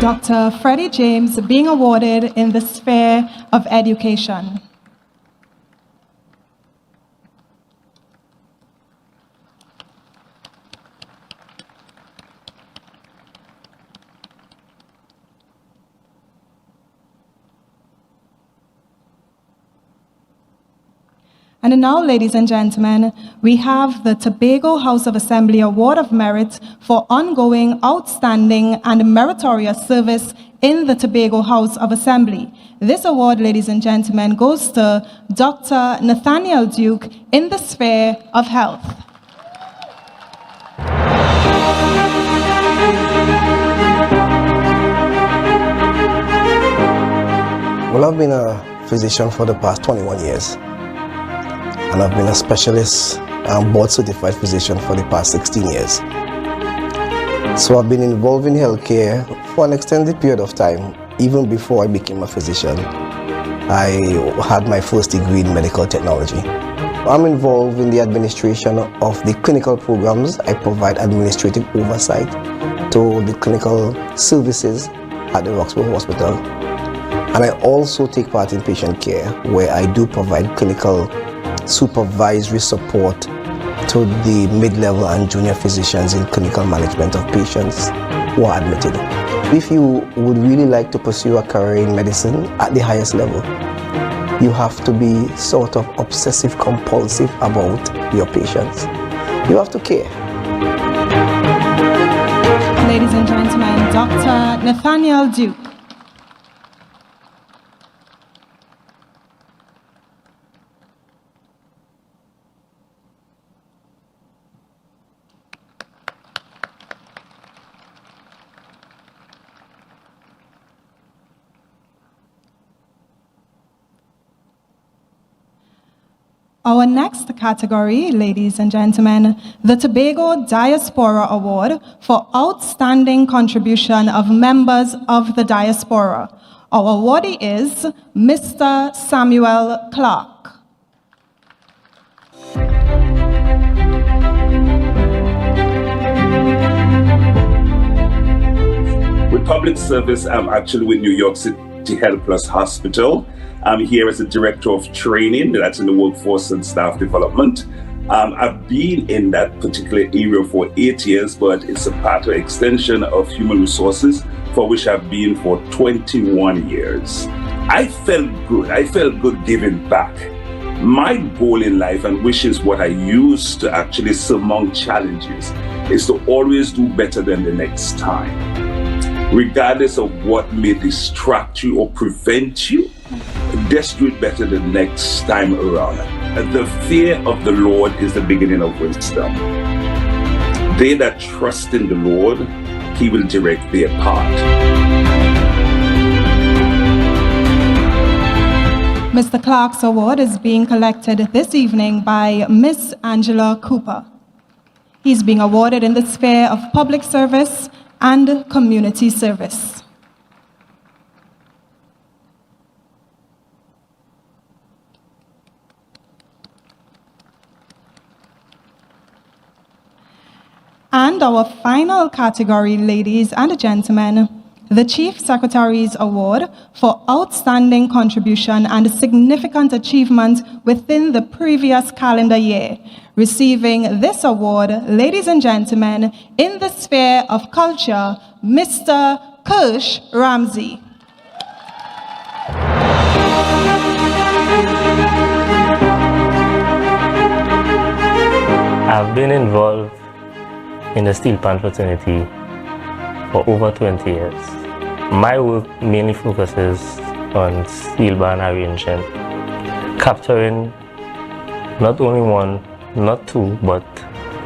Dr. Freddie James being awarded in the sphere of education. And now, ladies and gentlemen, we have the Tobago House of Assembly Award of Merit for ongoing, outstanding, and meritorious service in the Tobago House of Assembly. This award, ladies and gentlemen, goes to Dr. Nathaniel Duke in the sphere of health. Well, I've been a physician for the past 21 years. And I've been a specialist and board-certified physician for the past 16 years. So I've been involved in healthcare for an extended period of time. Even before I became a physician, I had my first degree in medical technology. I'm involved in the administration of the clinical programs. I provide administrative oversight to the clinical services at the Roxburgh Hospital. And I also take part in patient care, where I do provide clinical supervisory support to the mid-level and junior physicians in clinical management of patients who are admitted. If you would really like to pursue a career in medicine at the highest level, you have to be sort of obsessive compulsive about your patients. You have to care. Ladies and gentlemen, Dr. Nathaniel Duke. Our next category, ladies and gentlemen, the Tobago Diaspora Award for Outstanding Contribution of Members of the Diaspora. Our awardee is Mr. Samuel Clark. With public service, I'm actually with New York City Health Plus Hospital. I'm here as a director of training, that's in the workforce and staff development. I've been in that particular area for 8 years, but it's a part of extension of human resources for which I've been for 21 years. I felt good giving back. My goal in life, and which is what I use to actually surmount challenges, is to always do better than the next time. Regardless of what may distract you or prevent you, just do it better the next time around. The fear of the Lord is the beginning of wisdom. They that trust in the Lord, He will direct their path. Mr. Clark's award is being collected this evening by Miss Angela Cooper. He's being awarded in the sphere of public service and community service. And our final category, ladies and gentlemen, the Chief Secretary's Award for Outstanding Contribution and Significant Achievement within the previous calendar year. Receiving this award, ladies and gentlemen, in the sphere of culture, Mr. Kirsch Ramsey. I've been involved in the steel pan fraternity for over 20 years. My work mainly focuses on steel band arrangement, capturing not only one, not two, but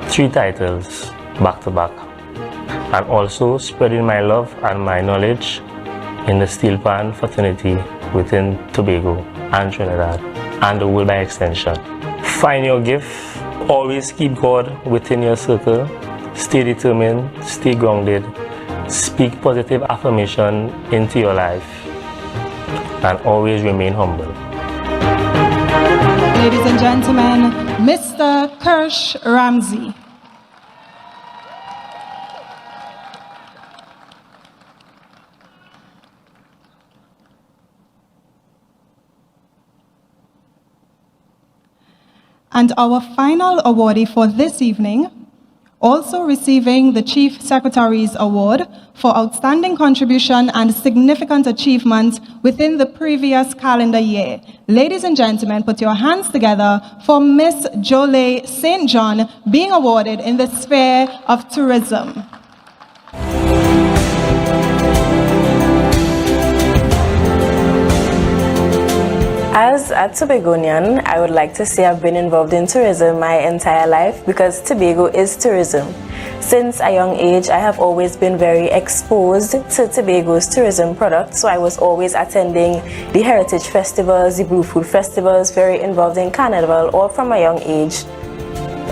3 titles back to back, and also spreading my love and my knowledge in the steel pan fraternity within Tobago and Trinidad, and the world by extension. Find your gift, always keep God within your circle, stay determined, stay grounded, speak positive affirmation into your life, and always remain humble. Ladies and gentlemen, Mr. Kirsch Ramsey. And our final awardee for this evening, also receiving the Chief Secretary's Award for Outstanding Contribution and Significant Achievement within the previous calendar year. Ladies and gentlemen, put your hands together for Miss Jolie St. John being awarded in the sphere of tourism. As a Tobagonian, I would like to say I've been involved in tourism my entire life because Tobago is tourism. Since a young age, I have always been very exposed to Tobago's tourism products, so I was always attending the heritage festivals, the blue food festivals, very involved in carnival, all from a young age.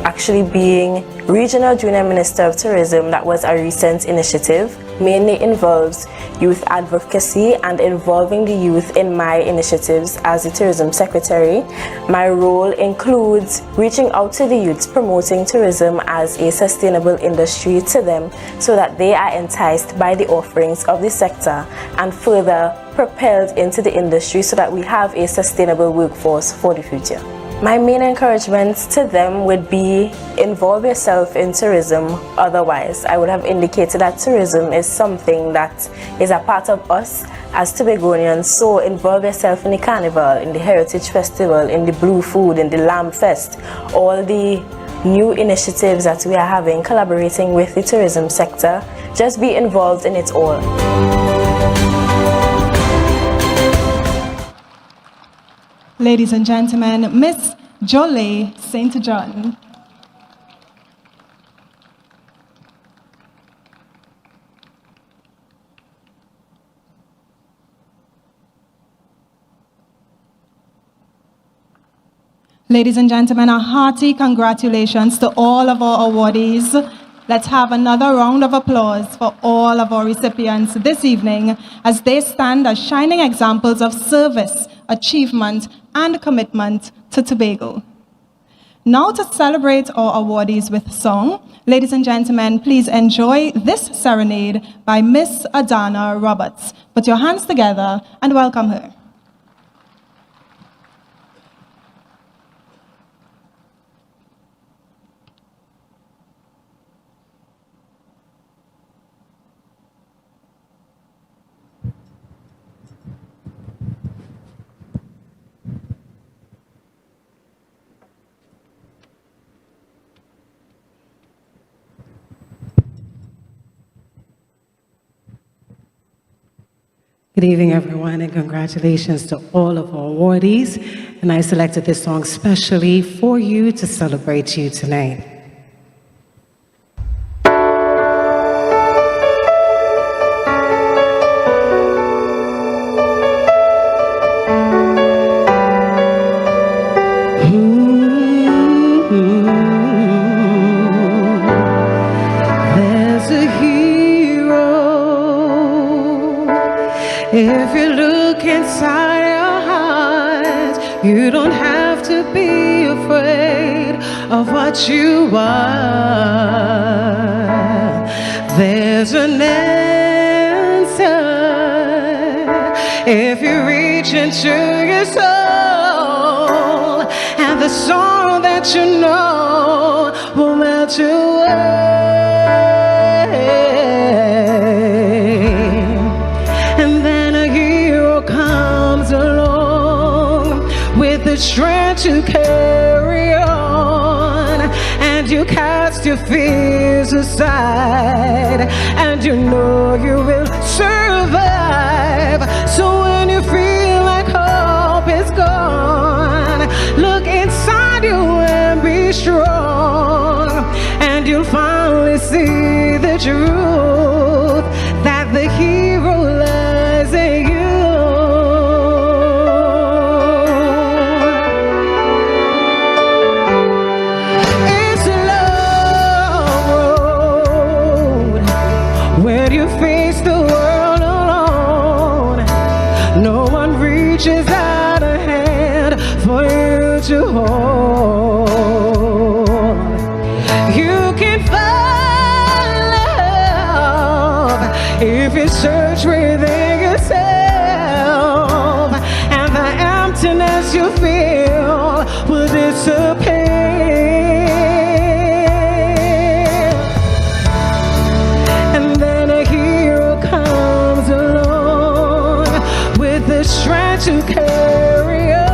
Actually being Regional Junior Minister of Tourism, that was a recent initiative. mainly involves youth advocacy and involving the youth in my initiatives as the tourism secretary. My role includes reaching out to the youths, promoting tourism as a sustainable industry to them so that they are enticed by the offerings of the sector and further propelled into the industry so that we have a sustainable workforce for the future. My main encouragement to them would be involve yourself in tourism. Otherwise, I would have indicated that tourism is something that is a part of us as Tobagonians. So involve yourself in the carnival, in the heritage festival, in the blue food, in the lamb fest, all the new initiatives that we are having, collaborating with the tourism sector. Just be involved in it all. Ladies and gentlemen, Miss Jolie St. John. Ladies and gentlemen, a hearty congratulations to all of our awardees. Let's have another round of applause for all of our recipients this evening as they stand as shining examples of service, achievement, and commitment to Tobago. Now to celebrate our awardees with song, ladies and gentlemen, please enjoy this serenade by Miss Adana Roberts. Put your hands together and welcome her. Good evening, everyone, and congratulations to all of our awardees. And I selected this song specially for you to celebrate you tonight. There's a hero. If you look inside your heart, you don't have to be afraid of what you are. There's an answer if you reach into your soul, and the song that you know will melt you away. Strength to carry on, and you cast your fears aside, and you know you will survive. So when you feel like hope is gone, look inside you and be strong, and you'll finally see the truth that the hero lies in you. To hold, you can find love if you search within yourself, and the emptiness you feel will disappear. And then a hero comes along with the strength to carry on.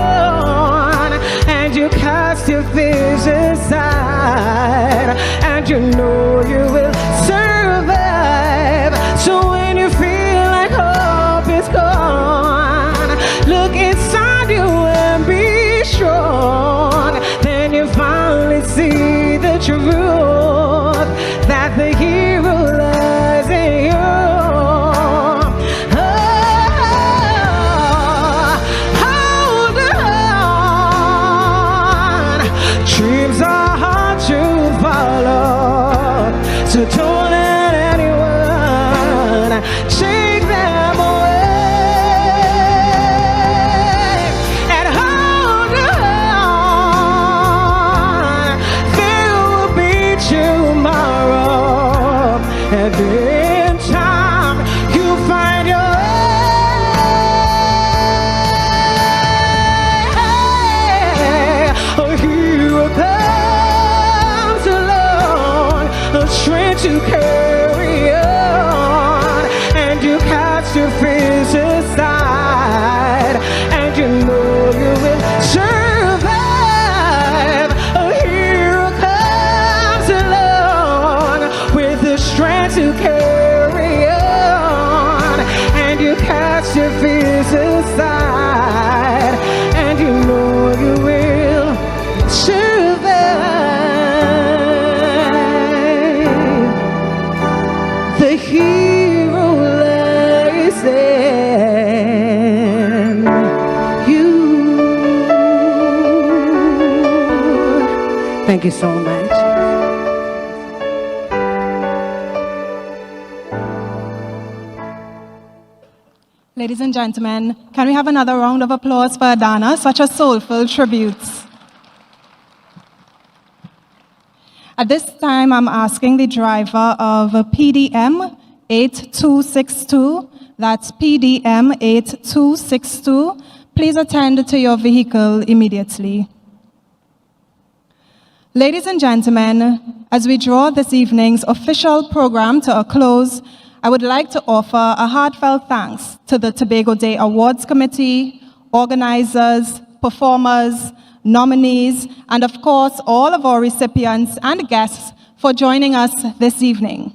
You cast your fears aside, and you know you will survive. So when you feel like hope is gone, look inside you and be strong. Then you finally see the truth that the hero lies in you. Dreams are hard to follow, so don't let anyone and in time you find your way. A hero comes along, a strength to carry on, and you cast your fears aside, and you know you will survive. A hero comes along with the strength to carry on, and you cast your fears aside, and you know you will survive. The hero lies in you. Thank you so much. Ladies and gentlemen, can we have another round of applause for Adana? Such a soulful tribute. At this time, I'm asking the driver of PDM 8262, that's PDM 8262, please attend to your vehicle immediately. Ladies and gentlemen, as we draw this evening's official program to a close, I would like to offer a heartfelt thanks to the Tobago Day Awards Committee, organizers, performers, nominees, and of course, all of our recipients and guests for joining us this evening.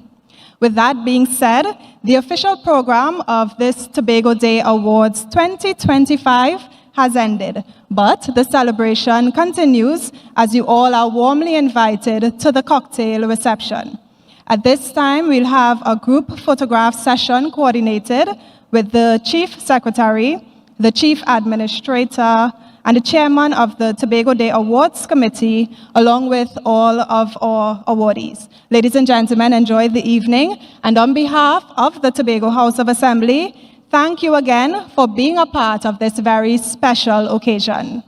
With that being said, the official program of this Tobago Day Awards 2025 has ended, but the celebration continues as you all are warmly invited to the cocktail reception. At this time, we'll have a group photograph session coordinated with the Chief Secretary, the Chief Administrator, and the Chairman of the Tobago Day Awards Committee, along with all of our awardees. Ladies and gentlemen, enjoy the evening, and on behalf of the Tobago House of Assembly, thank you again for being a part of this very special occasion.